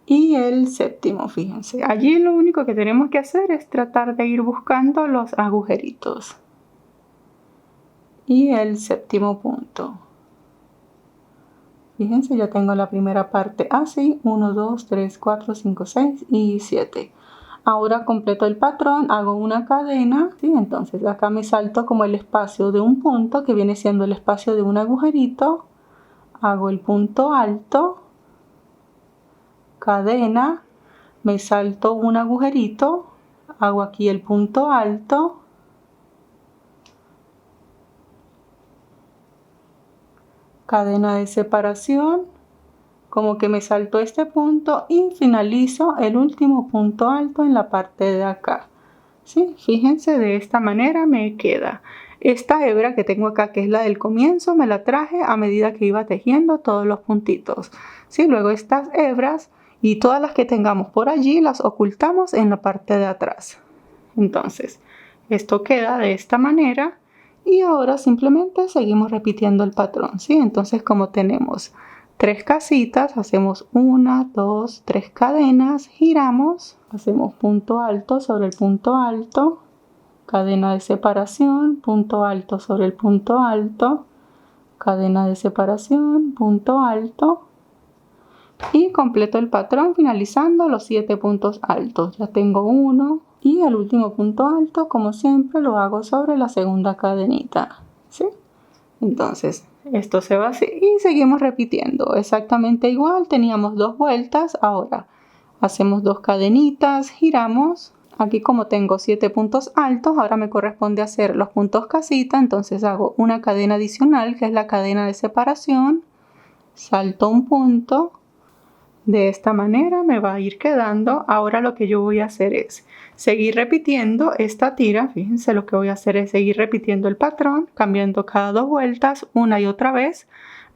A: y el séptimo, fíjense. Allí lo único que tenemos que hacer es tratar de ir buscando los agujeritos. Y el séptimo punto. Fíjense, ya tengo la primera parte así, 1, 2, 3, 4, 5, 6 y 7. Ahora completo el patrón, hago una cadena, ¿sí? Entonces acá me salto como el espacio de un punto que viene siendo el espacio de un agujerito, hago el punto alto, cadena, me salto un agujerito, hago aquí el punto alto, cadena de separación, como que me salto este punto y finalizo el último punto alto en la parte de acá, ¿sí? Fíjense, de esta manera me queda. Esta hebra que tengo acá, que es la del comienzo, me la traje a medida que iba tejiendo todos los puntitos, ¿sí? Luego estas hebras y todas las que tengamos por allí las ocultamos en la parte de atrás. Entonces, esto queda de esta manera. Y ahora simplemente seguimos repitiendo el patrón, ¿sí? Entonces, como tenemos 3 casitas, hacemos 1, 2, 3 cadenas, giramos, hacemos punto alto sobre el punto alto, cadena de separación, punto alto sobre el punto alto, cadena de separación, punto alto y completo el patrón finalizando los 7 puntos altos. Ya tengo uno. Y el último punto alto, como siempre, lo hago sobre la segunda cadenita, ¿sí? Entonces, esto se va así y seguimos repitiendo. Exactamente igual, teníamos 2 vueltas. Ahora, hacemos 2 cadenitas, giramos. Aquí como tengo 7 puntos altos, ahora me corresponde hacer los puntos casita. Entonces hago una cadena adicional, que es la cadena de separación. Salto un punto. De esta manera me va a ir quedando. Ahora lo que yo voy a hacer es seguir repitiendo esta tira. Fíjense, lo que voy a hacer es seguir repitiendo el patrón, cambiando cada 2 vueltas una y otra vez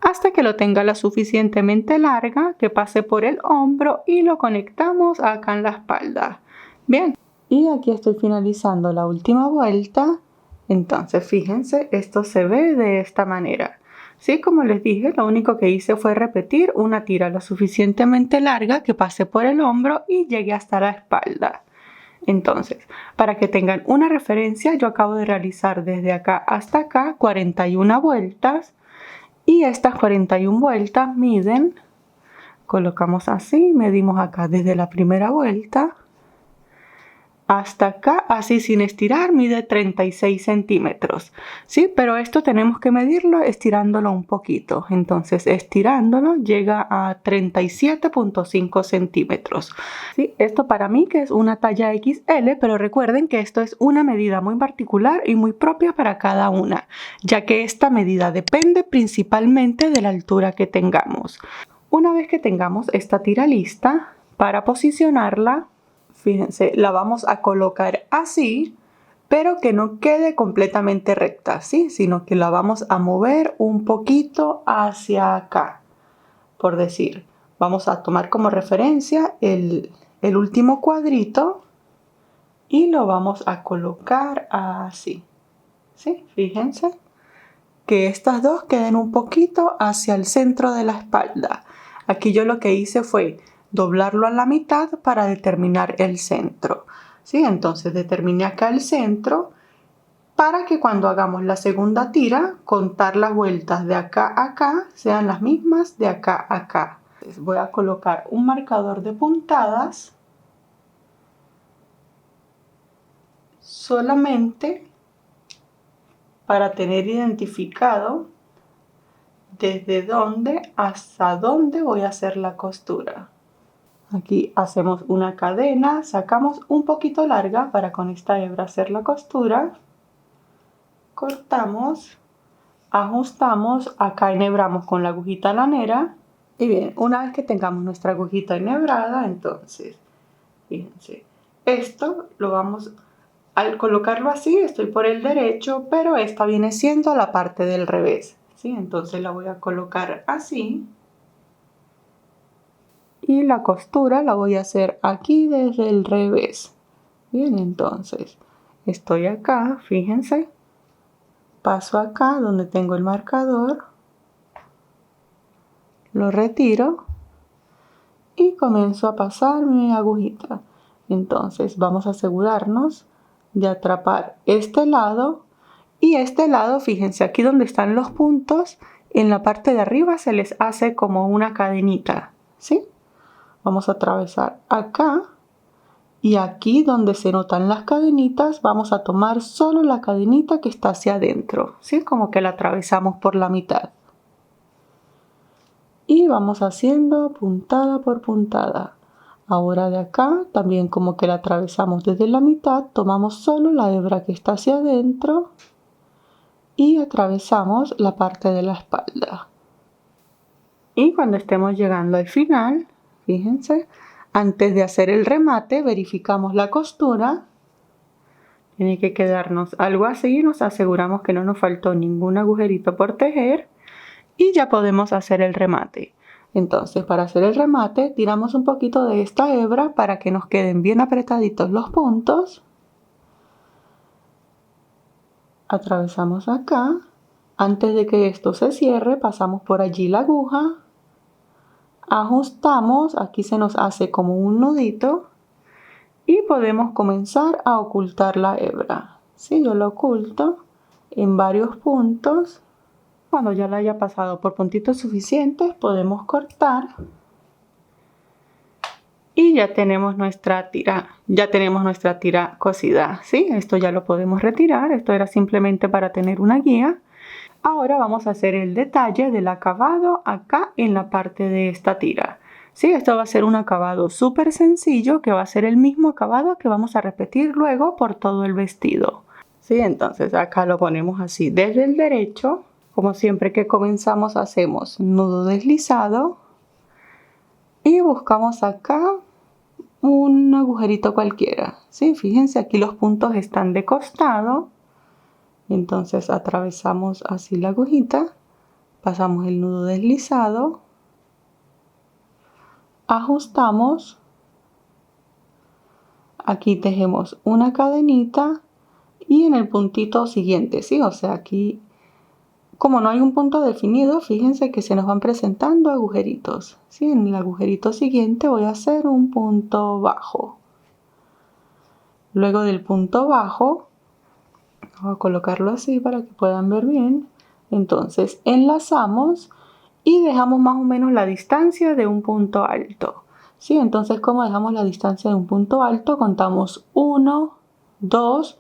A: hasta que lo tenga la suficientemente larga, que pase por el hombro y lo conectamos acá en la espalda. Bien, y aquí estoy finalizando la última vuelta. Entonces fíjense, esto se ve de esta manera. Sí, como les dije, lo único que hice fue repetir una tira lo suficientemente larga que pase por el hombro y llegue hasta la espalda. Entonces, para que tengan una referencia, yo acabo de realizar desde acá hasta acá 41 vueltas y estas 41 vueltas miden, colocamos así, medimos acá desde la primera vuelta hasta acá, así sin estirar, mide 36 centímetros, ¿sí? Pero esto tenemos que medirlo estirándolo un poquito. Entonces, estirándolo llega a 37.5 centímetros, ¿sí? Esto para mí que es una talla XL, pero recuerden que esto es una medida muy particular y muy propia para cada una, ya que esta medida depende principalmente de la altura que tengamos. Una vez que tengamos esta tira lista, para posicionarla, fíjense, la vamos a colocar así, pero que no quede completamente recta, ¿sí? Sino que la vamos a mover un poquito hacia acá. Por decir, vamos a tomar como referencia el último cuadrito y lo vamos a colocar así, ¿sí? Fíjense que estas dos queden un poquito hacia el centro de la espalda. Aquí yo lo que hice fue doblarlo a la mitad para determinar el centro. ¿sí? Entonces determine acá el centro para que cuando hagamos la segunda tira, contar las vueltas de acá a acá sean las mismas de acá a acá. Entonces voy a colocar un marcador de puntadas solamente para tener identificado desde dónde hasta dónde voy a hacer la costura. Aquí hacemos una cadena, sacamos un poquito larga para con esta hebra hacer la costura, cortamos, ajustamos, acá enhebramos con la agujita lanera y bien, una vez que tengamos nuestra agujita enhebrada, entonces, fíjense, esto lo vamos al colocarlo así, estoy por el derecho, pero esta viene siendo la parte del revés, ¿sí? Entonces la voy a colocar así. Y la costura la voy a hacer aquí desde el revés. Bien, entonces estoy acá, fíjense, paso acá donde tengo el marcador, lo retiro y comienzo a pasar mi agujita. Entonces vamos a asegurarnos de atrapar este lado y este lado, fíjense aquí donde están los puntos, en la parte de arriba se les hace como una cadenita, ¿sí? Vamos a atravesar acá y aquí donde se notan las cadenitas vamos a tomar solo la cadenita que está hacia adentro, ¿sí? Como que la atravesamos por la mitad. Y vamos haciendo puntada por puntada. Ahora de acá también como que la atravesamos desde la mitad, tomamos solo la hebra que está hacia adentro y atravesamos la parte de la espalda. Y cuando estemos llegando al final, fíjense, antes de hacer el remate verificamos la costura. Tiene que quedarnos algo así, nos aseguramos que no nos faltó ningún agujerito por tejer y ya podemos hacer el remate. Entonces para hacer el remate tiramos un poquito de esta hebra para que nos queden bien apretaditos los puntos. Atravesamos acá. Antes de que esto se cierre pasamos por allí la aguja. Ajustamos, aquí se nos hace como un nudito y podemos comenzar a ocultar la hebra. Si yo la oculto en varios puntos, cuando ya la haya pasado por puntitos suficientes podemos cortar y ya tenemos nuestra tira cosida, ¿sí? Esto ya lo podemos retirar, esto era simplemente para tener una guía. Ahora vamos a hacer el detalle del acabado acá en la parte de esta tira. Sí, esto va a ser un acabado súper sencillo que va a ser el mismo acabado que vamos a repetir luego por todo el vestido. Sí, entonces acá lo ponemos así desde el derecho. Como siempre que comenzamos hacemos nudo deslizado y buscamos acá un agujerito cualquiera. Sí, fíjense aquí los puntos están de costado. Entonces atravesamos así la agujita, pasamos el nudo deslizado, ajustamos, aquí tejemos una cadenita y en el puntito siguiente, ¿sí? O sea, aquí como no hay un punto definido, fíjense que se nos van presentando agujeritos, ¿sí? En el agujerito siguiente voy a hacer un punto bajo. Luego del punto bajo, voy a colocarlo así para que puedan ver bien. Entonces enlazamos y dejamos más o menos la distancia de un punto alto. ¿Sí? Entonces, como dejamos la distancia de un punto alto, contamos 1, 2,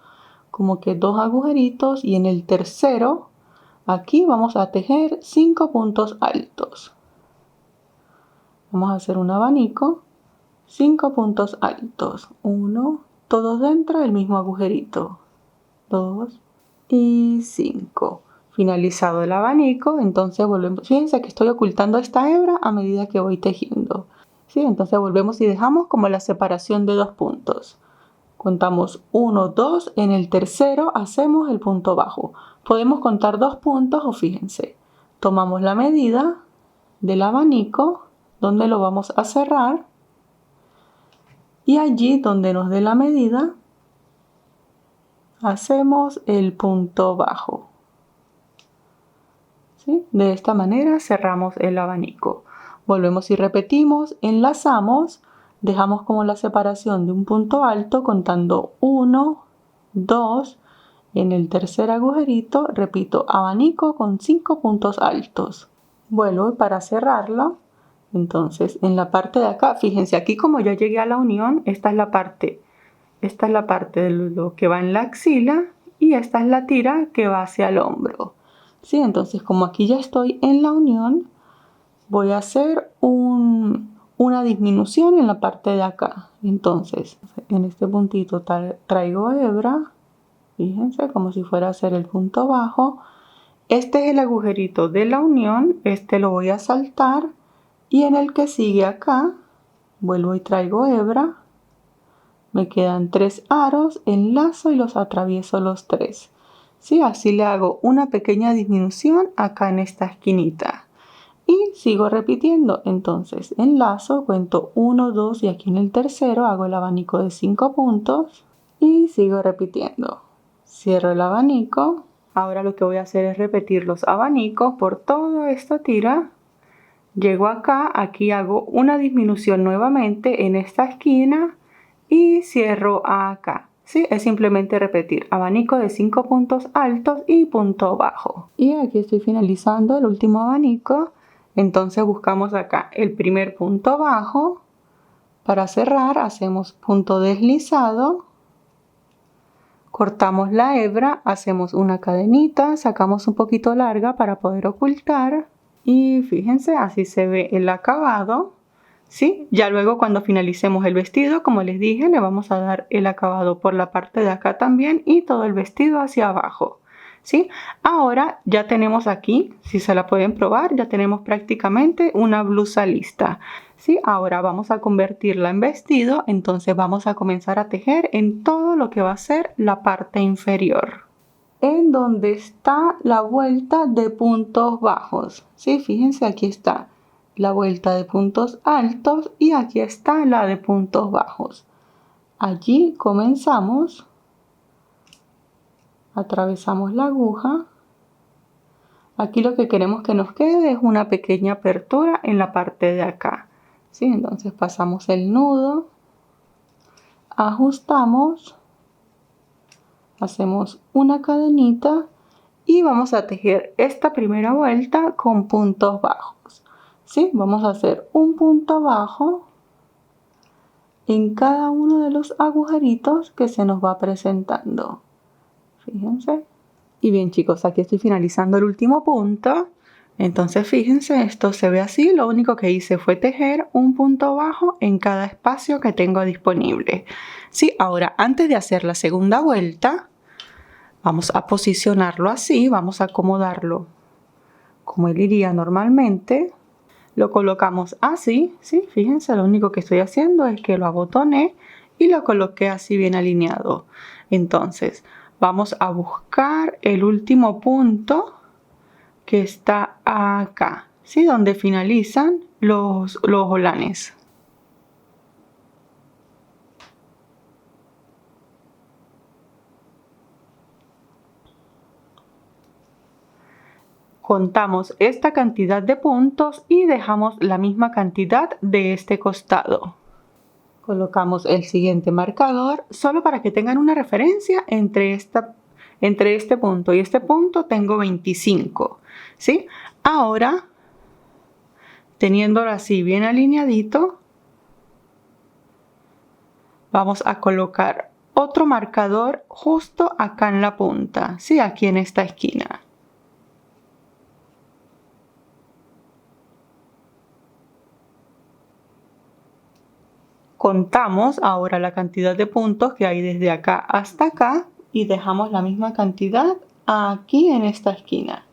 A: como que 2 agujeritos y en el tercero, aquí vamos a tejer 5 puntos altos. Vamos a hacer un abanico, 5 puntos altos. 1, todos dentro del mismo agujerito. 2 y 5. Finalizado el abanico, entonces volvemos. Fíjense que estoy ocultando esta hebra a medida que voy tejiendo. ¿Sí? Entonces volvemos y dejamos como la separación de 2 puntos. Contamos 1, 2, en el tercero hacemos el punto bajo. Podemos contar 2 puntos o fíjense, tomamos la medida del abanico donde lo vamos a cerrar y allí donde nos dé la medida hacemos el punto bajo. ¿Sí? De esta manera cerramos el abanico. Volvemos y repetimos, enlazamos, dejamos como la separación de un punto alto contando 1, 2, en el tercer agujerito repito abanico con 5 puntos altos. Vuelvo para cerrarlo. Entonces en la parte de acá, fíjense aquí como ya llegué a la unión, esta es la parte de lo que va en la axila y esta es la tira que va hacia el hombro. ¿Sí? Entonces como aquí ya estoy en la unión, voy a hacer una disminución en la parte de acá. Entonces en este puntito traigo hebra, fíjense como si fuera a hacer el punto bajo. Este es el agujerito de la unión, este lo voy a saltar y en el que sigue acá vuelvo y traigo hebra. Me quedan 3 aros, enlazo y los atravieso los 3. ¿Sí? Así le hago una pequeña disminución acá en esta esquinita. Y sigo repitiendo. Entonces enlazo, cuento 1, 2 y aquí en el tercero hago el abanico de 5 puntos. Y sigo repitiendo. Cierro el abanico. Ahora lo que voy a hacer es repetir los abanicos por toda esta tira. Llego acá, aquí hago una disminución nuevamente en esta esquina. Y cierro acá. ¿Sí? Es simplemente repetir abanico de 5 puntos altos y punto bajo. Y aquí estoy finalizando el último abanico. Entonces buscamos acá el primer punto bajo. Para cerrar hacemos punto deslizado. Cortamos la hebra, hacemos una cadenita, sacamos un poquito larga para poder ocultar. Y fíjense, así se ve el acabado. ¿Sí? Ya luego cuando finalicemos el vestido, como les dije, le vamos a dar el acabado por la parte de acá también y todo el vestido hacia abajo. ¿Sí? Ahora ya tenemos aquí, si se la pueden probar, ya tenemos prácticamente una blusa lista. ¿Sí? Ahora vamos a convertirla en vestido, entonces vamos a comenzar a tejer en todo lo que va a ser la parte inferior. En donde está la vuelta de puntos bajos. ¿Sí? Fíjense, aquí está la vuelta de puntos altos y aquí está la de puntos bajos. Allí comenzamos, atravesamos la aguja. Aquí lo que queremos que nos quede es una pequeña apertura en la parte de acá. ¿Sí? Entonces pasamos el nudo, ajustamos, hacemos una cadenita y vamos a tejer esta primera vuelta con puntos bajos. ¿Sí? Vamos a hacer un punto bajo en cada uno de los agujeritos que se nos va presentando. Fíjense. Y bien chicos, aquí estoy finalizando el último punto. Entonces fíjense, esto se ve así. Lo único que hice fue tejer un punto bajo en cada espacio que tengo disponible. Sí, ahora antes de hacer la segunda vuelta, vamos a posicionarlo así. Vamos a acomodarlo como él iría normalmente. Lo colocamos así, ¿sí? Fíjense, lo único que estoy haciendo es que lo abotoné y lo coloqué así bien alineado. Entonces, vamos a buscar el último punto que está acá, ¿sí? Donde finalizan los volanes. Contamos esta cantidad de puntos y dejamos la misma cantidad de este costado. Colocamos el siguiente marcador solo para que tengan una referencia entre este punto y este punto tengo 25. ¿Sí? Ahora, teniéndolo así bien alineadito, vamos a colocar otro marcador justo acá en la punta, ¿sí? Aquí en esta esquina. Contamos ahora la cantidad de puntos que hay desde acá hasta acá y dejamos la misma cantidad aquí en esta esquina.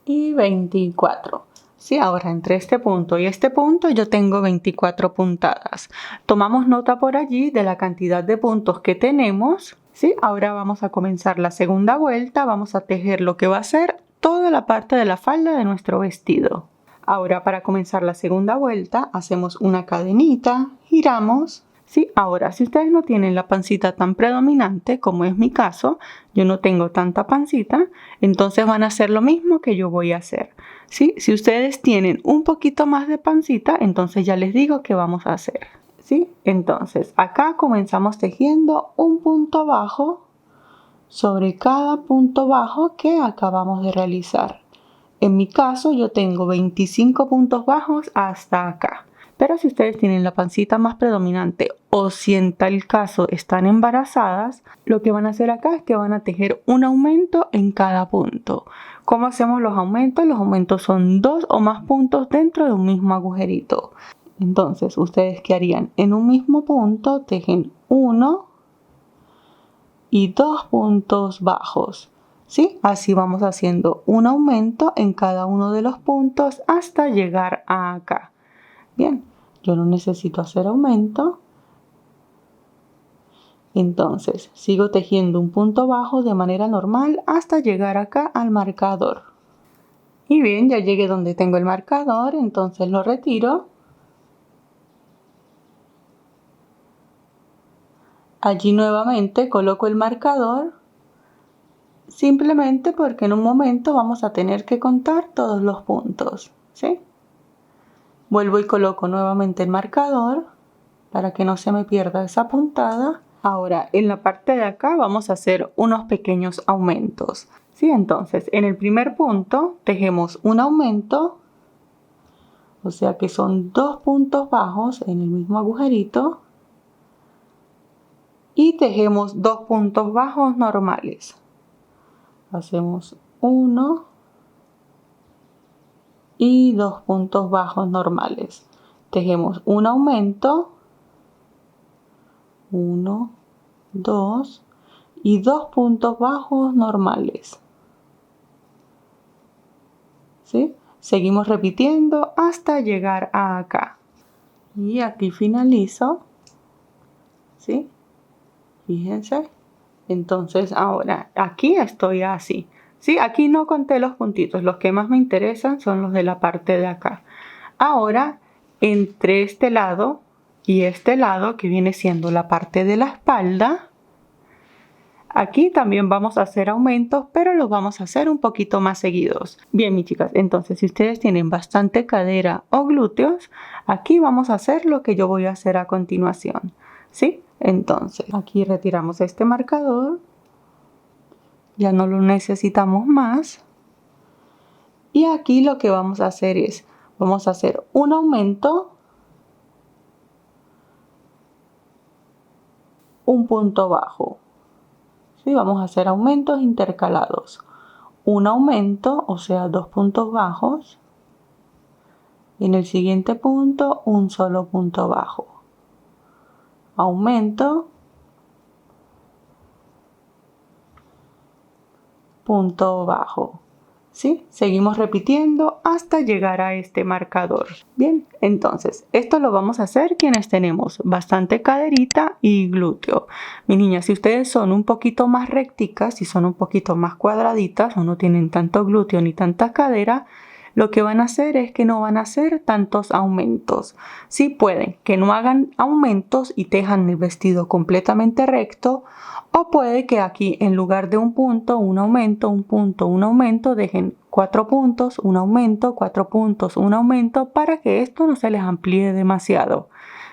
A: Y 24. Sí, ahora entre este punto y este punto yo tengo 24 puntadas. Tomamos nota por allí de la cantidad de puntos que tenemos. Sí, ahora vamos a comenzar la segunda vuelta. Vamos a tejer lo que va a ser toda la parte de la falda de nuestro vestido. Ahora para comenzar la segunda vuelta hacemos una cadenita, giramos. Sí, ahora si ustedes no tienen la pancita tan predominante como es mi caso, yo no tengo tanta pancita, entonces van a hacer lo mismo que yo voy a hacer. ¿Sí? Si ustedes tienen un poquito más de pancita, entonces ya les digo qué vamos a hacer. ¿Sí? Entonces acá comenzamos tejiendo un punto bajo sobre cada punto bajo que acabamos de realizar. En mi caso yo tengo 25 puntos bajos hasta acá. Pero si ustedes tienen la pancita más predominante o si en tal caso están embarazadas, lo que van a hacer acá es que van a tejer un aumento en cada punto. ¿Cómo hacemos los aumentos? Los aumentos son 2 o más puntos dentro de un mismo agujerito. Entonces, ¿ustedes qué harían? En un mismo punto tejen 1 y 2 puntos bajos. ¿Sí? Así vamos haciendo un aumento en cada uno de los puntos hasta llegar a acá. Bien, yo no necesito hacer aumento. Entonces, sigo tejiendo un punto bajo de manera normal hasta llegar acá al marcador. Y bien, ya llegué donde tengo el marcador, entonces lo retiro. Allí nuevamente coloco el marcador, simplemente porque en un momento vamos a tener que contar todos los puntos, ¿sí? Vuelvo y coloco nuevamente el marcador para que no se me pierda esa puntada. Ahora, en la parte de acá vamos a hacer unos pequeños aumentos, ¿sí? Entonces, en el primer punto tejemos un aumento, o sea que son 2 puntos bajos en el mismo agujerito. Y tejemos 2 puntos bajos normales. Hacemos 1 y 2 puntos bajos normales. Tejemos un aumento, 1, 2 y 2 puntos bajos normales. ¿Sí? Seguimos repitiendo hasta llegar a acá. Y aquí finalizo. ¿Sí? Fíjense. Entonces ahora aquí estoy así. Sí, aquí no conté los puntitos. Los que más me interesan son los de la parte de acá. Ahora, entre este lado y este lado, que viene siendo la parte de la espalda, aquí también vamos a hacer aumentos, pero los vamos a hacer un poquito más seguidos. Bien, mis chicas, entonces si ustedes tienen bastante cadera o glúteos, aquí vamos a hacer lo que yo voy a hacer a continuación. ¿Sí? Entonces, aquí retiramos este marcador. Ya no lo necesitamos más. Y aquí lo que vamos a hacer es, vamos a hacer un aumento, un punto bajo. ¿Sí? Vamos a hacer aumentos intercalados. Un aumento, o sea, 2 puntos bajos. Y en el siguiente punto, un solo punto bajo. Aumento, punto bajo. ¿Sí? Seguimos repitiendo hasta llegar a este marcador. Bien, entonces esto lo vamos a hacer quienes tenemos bastante caderita y glúteo. Mis niñas, si ustedes son un poquito más recticas, si son un poquito más cuadraditas o no tienen tanto glúteo ni tanta cadera, lo que van a hacer es que no van a hacer tantos aumentos. Sí pueden que no hagan aumentos y tejan el vestido completamente recto, o puede que aquí en lugar de un punto, un aumento, un punto, un aumento, dejen 4 puntos, un aumento, 4 puntos, un aumento, para que esto no se les amplíe demasiado.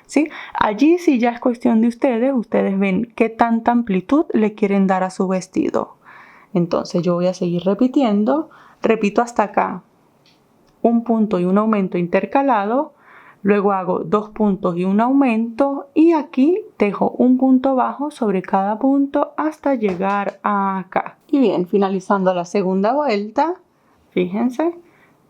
A: ¿Sí? Allí sí ya es cuestión de ustedes, ustedes ven qué tanta amplitud le quieren dar a su vestido. Entonces yo voy a seguir repitiendo, repito hasta acá. Un punto y un aumento intercalado, luego hago 2 puntos y un aumento y aquí tejo un punto bajo sobre cada punto hasta llegar a acá. Y bien, finalizando la segunda vuelta, fíjense,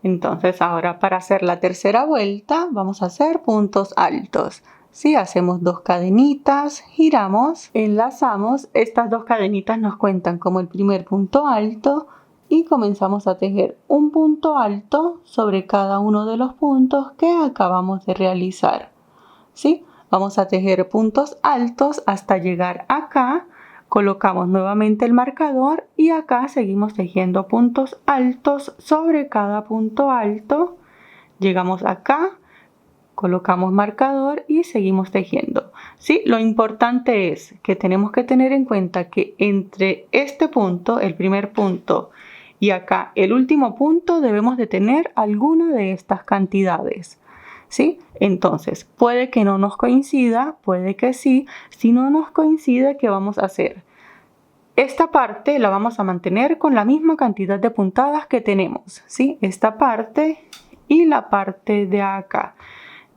A: entonces ahora para hacer la tercera vuelta vamos a hacer puntos altos. Si hacemos 2 cadenitas, giramos, enlazamos, estas 2 cadenitas nos cuentan como el primer punto alto. Y comenzamos a tejer un punto alto sobre cada uno de los puntos que acabamos de realizar. ¿Sí? Vamos a tejer puntos altos hasta llegar acá. Colocamos nuevamente el marcador y acá seguimos tejiendo puntos altos sobre cada punto alto. Llegamos acá, colocamos marcador y seguimos tejiendo. ¿Sí? Lo importante es que tenemos que tener en cuenta que entre este punto, el primer punto, y acá el último punto debemos de tener alguna de estas cantidades. ¿sí? Entonces, puede que no nos coincida, puede que sí. Si no nos coincide, ¿qué vamos a hacer? Esta parte la vamos a mantener con la misma cantidad de puntadas que tenemos, ¿sí? Esta parte y la parte de acá.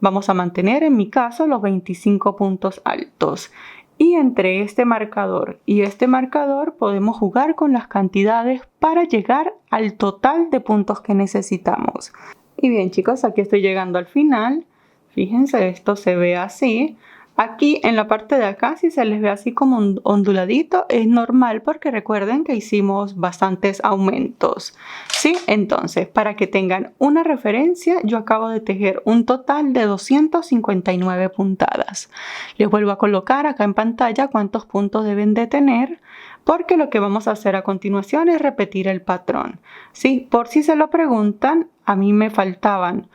A: Vamos a mantener, en mi caso, los 25 puntos altos. Y entre este marcador y este marcador podemos jugar con las cantidades para llegar al total de puntos que necesitamos. Y bien, chicos, aquí estoy llegando al final. Fíjense, esto se ve así. Aquí en la parte de acá, si se les ve así como onduladito, es normal porque recuerden que hicimos bastantes aumentos, ¿sí? Entonces, para que tengan una referencia, yo acabo de tejer un total de 259 puntadas. Les vuelvo a colocar acá en pantalla cuántos puntos deben de tener, porque lo que vamos a hacer a continuación es repetir el patrón, ¿sí? Por si se lo preguntan, a mí me faltaban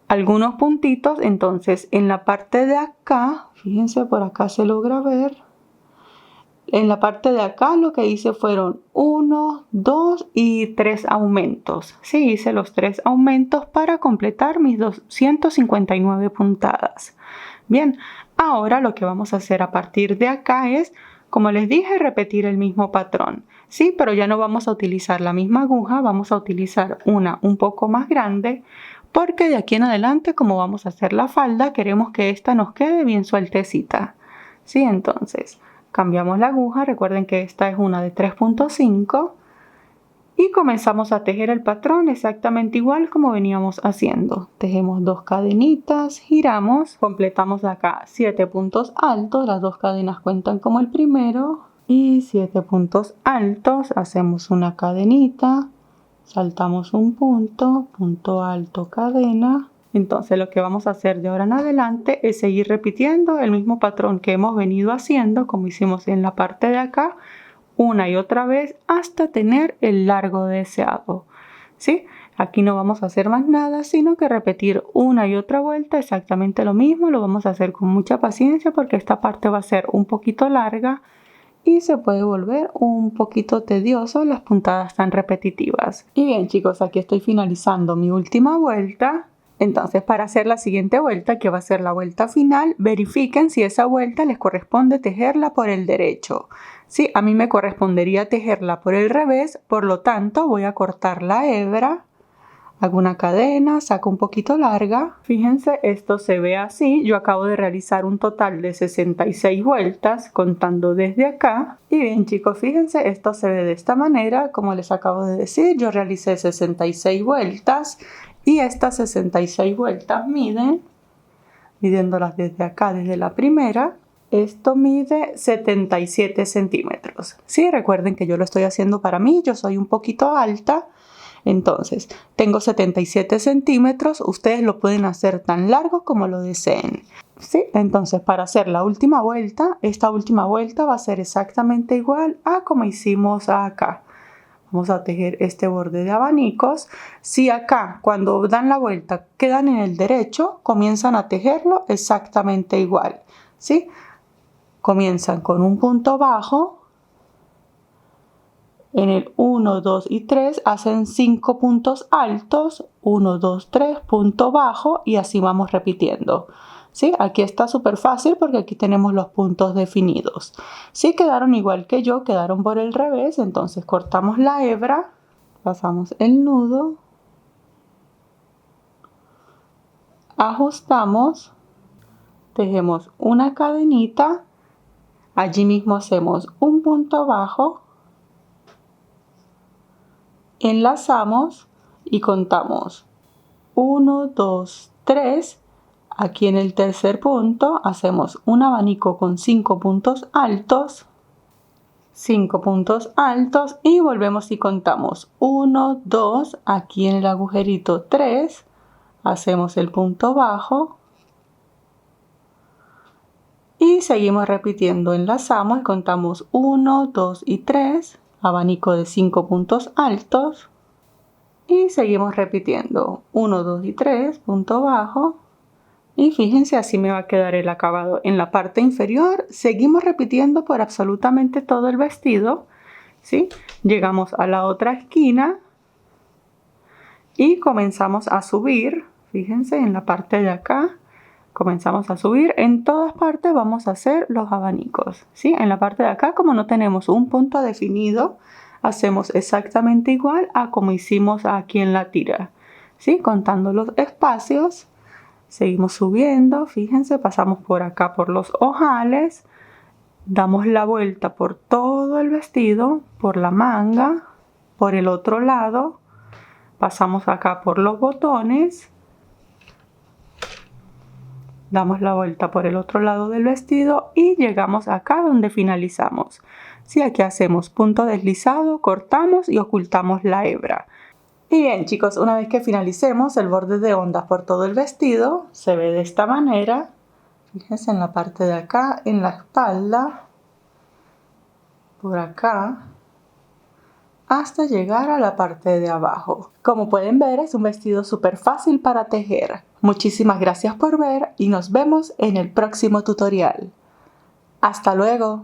A: algunos puntitos, entonces en la parte de acá, fíjense, por acá se logra ver, en la parte de acá lo que hice fueron 1, 2 y 3 aumentos. Sí, hice los 3 aumentos para completar mis 259 puntadas. Bien, ahora lo que vamos a hacer a partir de acá es, como les dije, repetir el mismo patrón. Sí, pero ya no vamos a utilizar la misma aguja, vamos a utilizar una un poco más grande, porque de aquí en adelante, como vamos a hacer la falda, queremos que esta nos quede bien sueltecita. Sí, entonces cambiamos la aguja, recuerden que esta es una de 3.5 y comenzamos a tejer el patrón exactamente igual como veníamos haciendo. Tejemos 2 cadenitas, giramos, completamos acá 7 puntos altos, las 2 cadenas cuentan como el primero, y 7 puntos altos, hacemos una cadenita, saltamos un punto, punto alto, cadena. Entonces lo que vamos a hacer de ahora en adelante es seguir repitiendo el mismo patrón que hemos venido haciendo, como hicimos en la parte de acá, una y otra vez hasta tener el largo deseado, ¿sí? Aquí no vamos a hacer más nada, sino que repetir una y otra vuelta exactamente lo mismo. Lo vamos a hacer con mucha paciencia porque esta parte va a ser un poquito larga y se puede volver un poquito tedioso las puntadas tan repetitivas. Y bien, chicos, aquí estoy finalizando mi última vuelta. Entonces, para hacer la siguiente vuelta, que va a ser la vuelta final, verifiquen si esa vuelta les corresponde tejerla por el derecho. Sí, a mí me correspondería tejerla por el revés, por lo tanto voy a cortar la hebra, hago una cadena, saco un poquito larga. Fíjense, esto se ve así. Yo acabo de realizar un total de 66 vueltas contando desde acá. Y bien, chicos, fíjense, esto se ve de esta manera. Como les acabo de decir, yo realicé 66 vueltas y estas 66 vueltas midiéndolas desde acá, desde la primera, esto mide 77 centímetros. Sí, recuerden que yo lo estoy haciendo para mí, yo soy un poquito alta. Entonces, tengo 77 centímetros, ustedes lo pueden hacer tan largo como lo deseen. ¿Sí? Entonces, para hacer la última vuelta, esta última vuelta va a ser exactamente igual a como hicimos acá. Vamos a tejer este borde de abanicos. Si acá, cuando dan la vuelta, quedan en el derecho, comienzan a tejerlo exactamente igual, ¿sí? Comienzan con un punto bajo. En el 1, 2 y 3 hacen 5 puntos altos, 1, 2, 3, punto bajo y así vamos repitiendo. ¿Sí? Aquí está súper fácil porque aquí tenemos los puntos definidos. Si quedaron igual que yo, quedaron por el revés, entonces cortamos la hebra, pasamos el nudo, ajustamos, tejemos una cadenita, allí mismo hacemos un punto bajo, enlazamos y contamos 1, 2, 3. Aquí en el tercer punto hacemos un abanico con 5 puntos altos, 5 puntos altos y volvemos y contamos 1, 2, aquí en el agujerito 3, hacemos el punto bajo y seguimos repitiendo, enlazamos y contamos 1, 2 y 3, abanico de 5 puntos altos y seguimos repitiendo 1, 2 y 3, punto bajo. Y fíjense, así me va a quedar el acabado en la parte inferior. Seguimos repitiendo por absolutamente todo el vestido, ¿sí? Llegamos a la otra esquina y comenzamos a subir. Fíjense en la parte de acá. Comenzamos a subir. En todas partes vamos a hacer los abanicos, ¿sí? En la parte de acá, como no tenemos un punto definido, hacemos exactamente igual a como hicimos aquí en la tira, ¿sí? Contando los espacios. Seguimos subiendo, fíjense, pasamos por acá por los ojales, damos la vuelta por todo el vestido, por la manga, por el otro lado, pasamos acá por los botones, damos la vuelta por el otro lado del vestido y llegamos acá donde finalizamos. Sí, aquí hacemos punto deslizado, cortamos y ocultamos la hebra. Y bien chicos, una vez que finalicemos el borde de ondas por todo el vestido, se ve de esta manera. Fíjense en la parte de acá, en la espalda, por acá, hasta llegar a la parte de abajo. Como pueden ver, es un vestido súper fácil para tejer. Muchísimas gracias por ver y nos vemos en el próximo tutorial. ¡Hasta luego!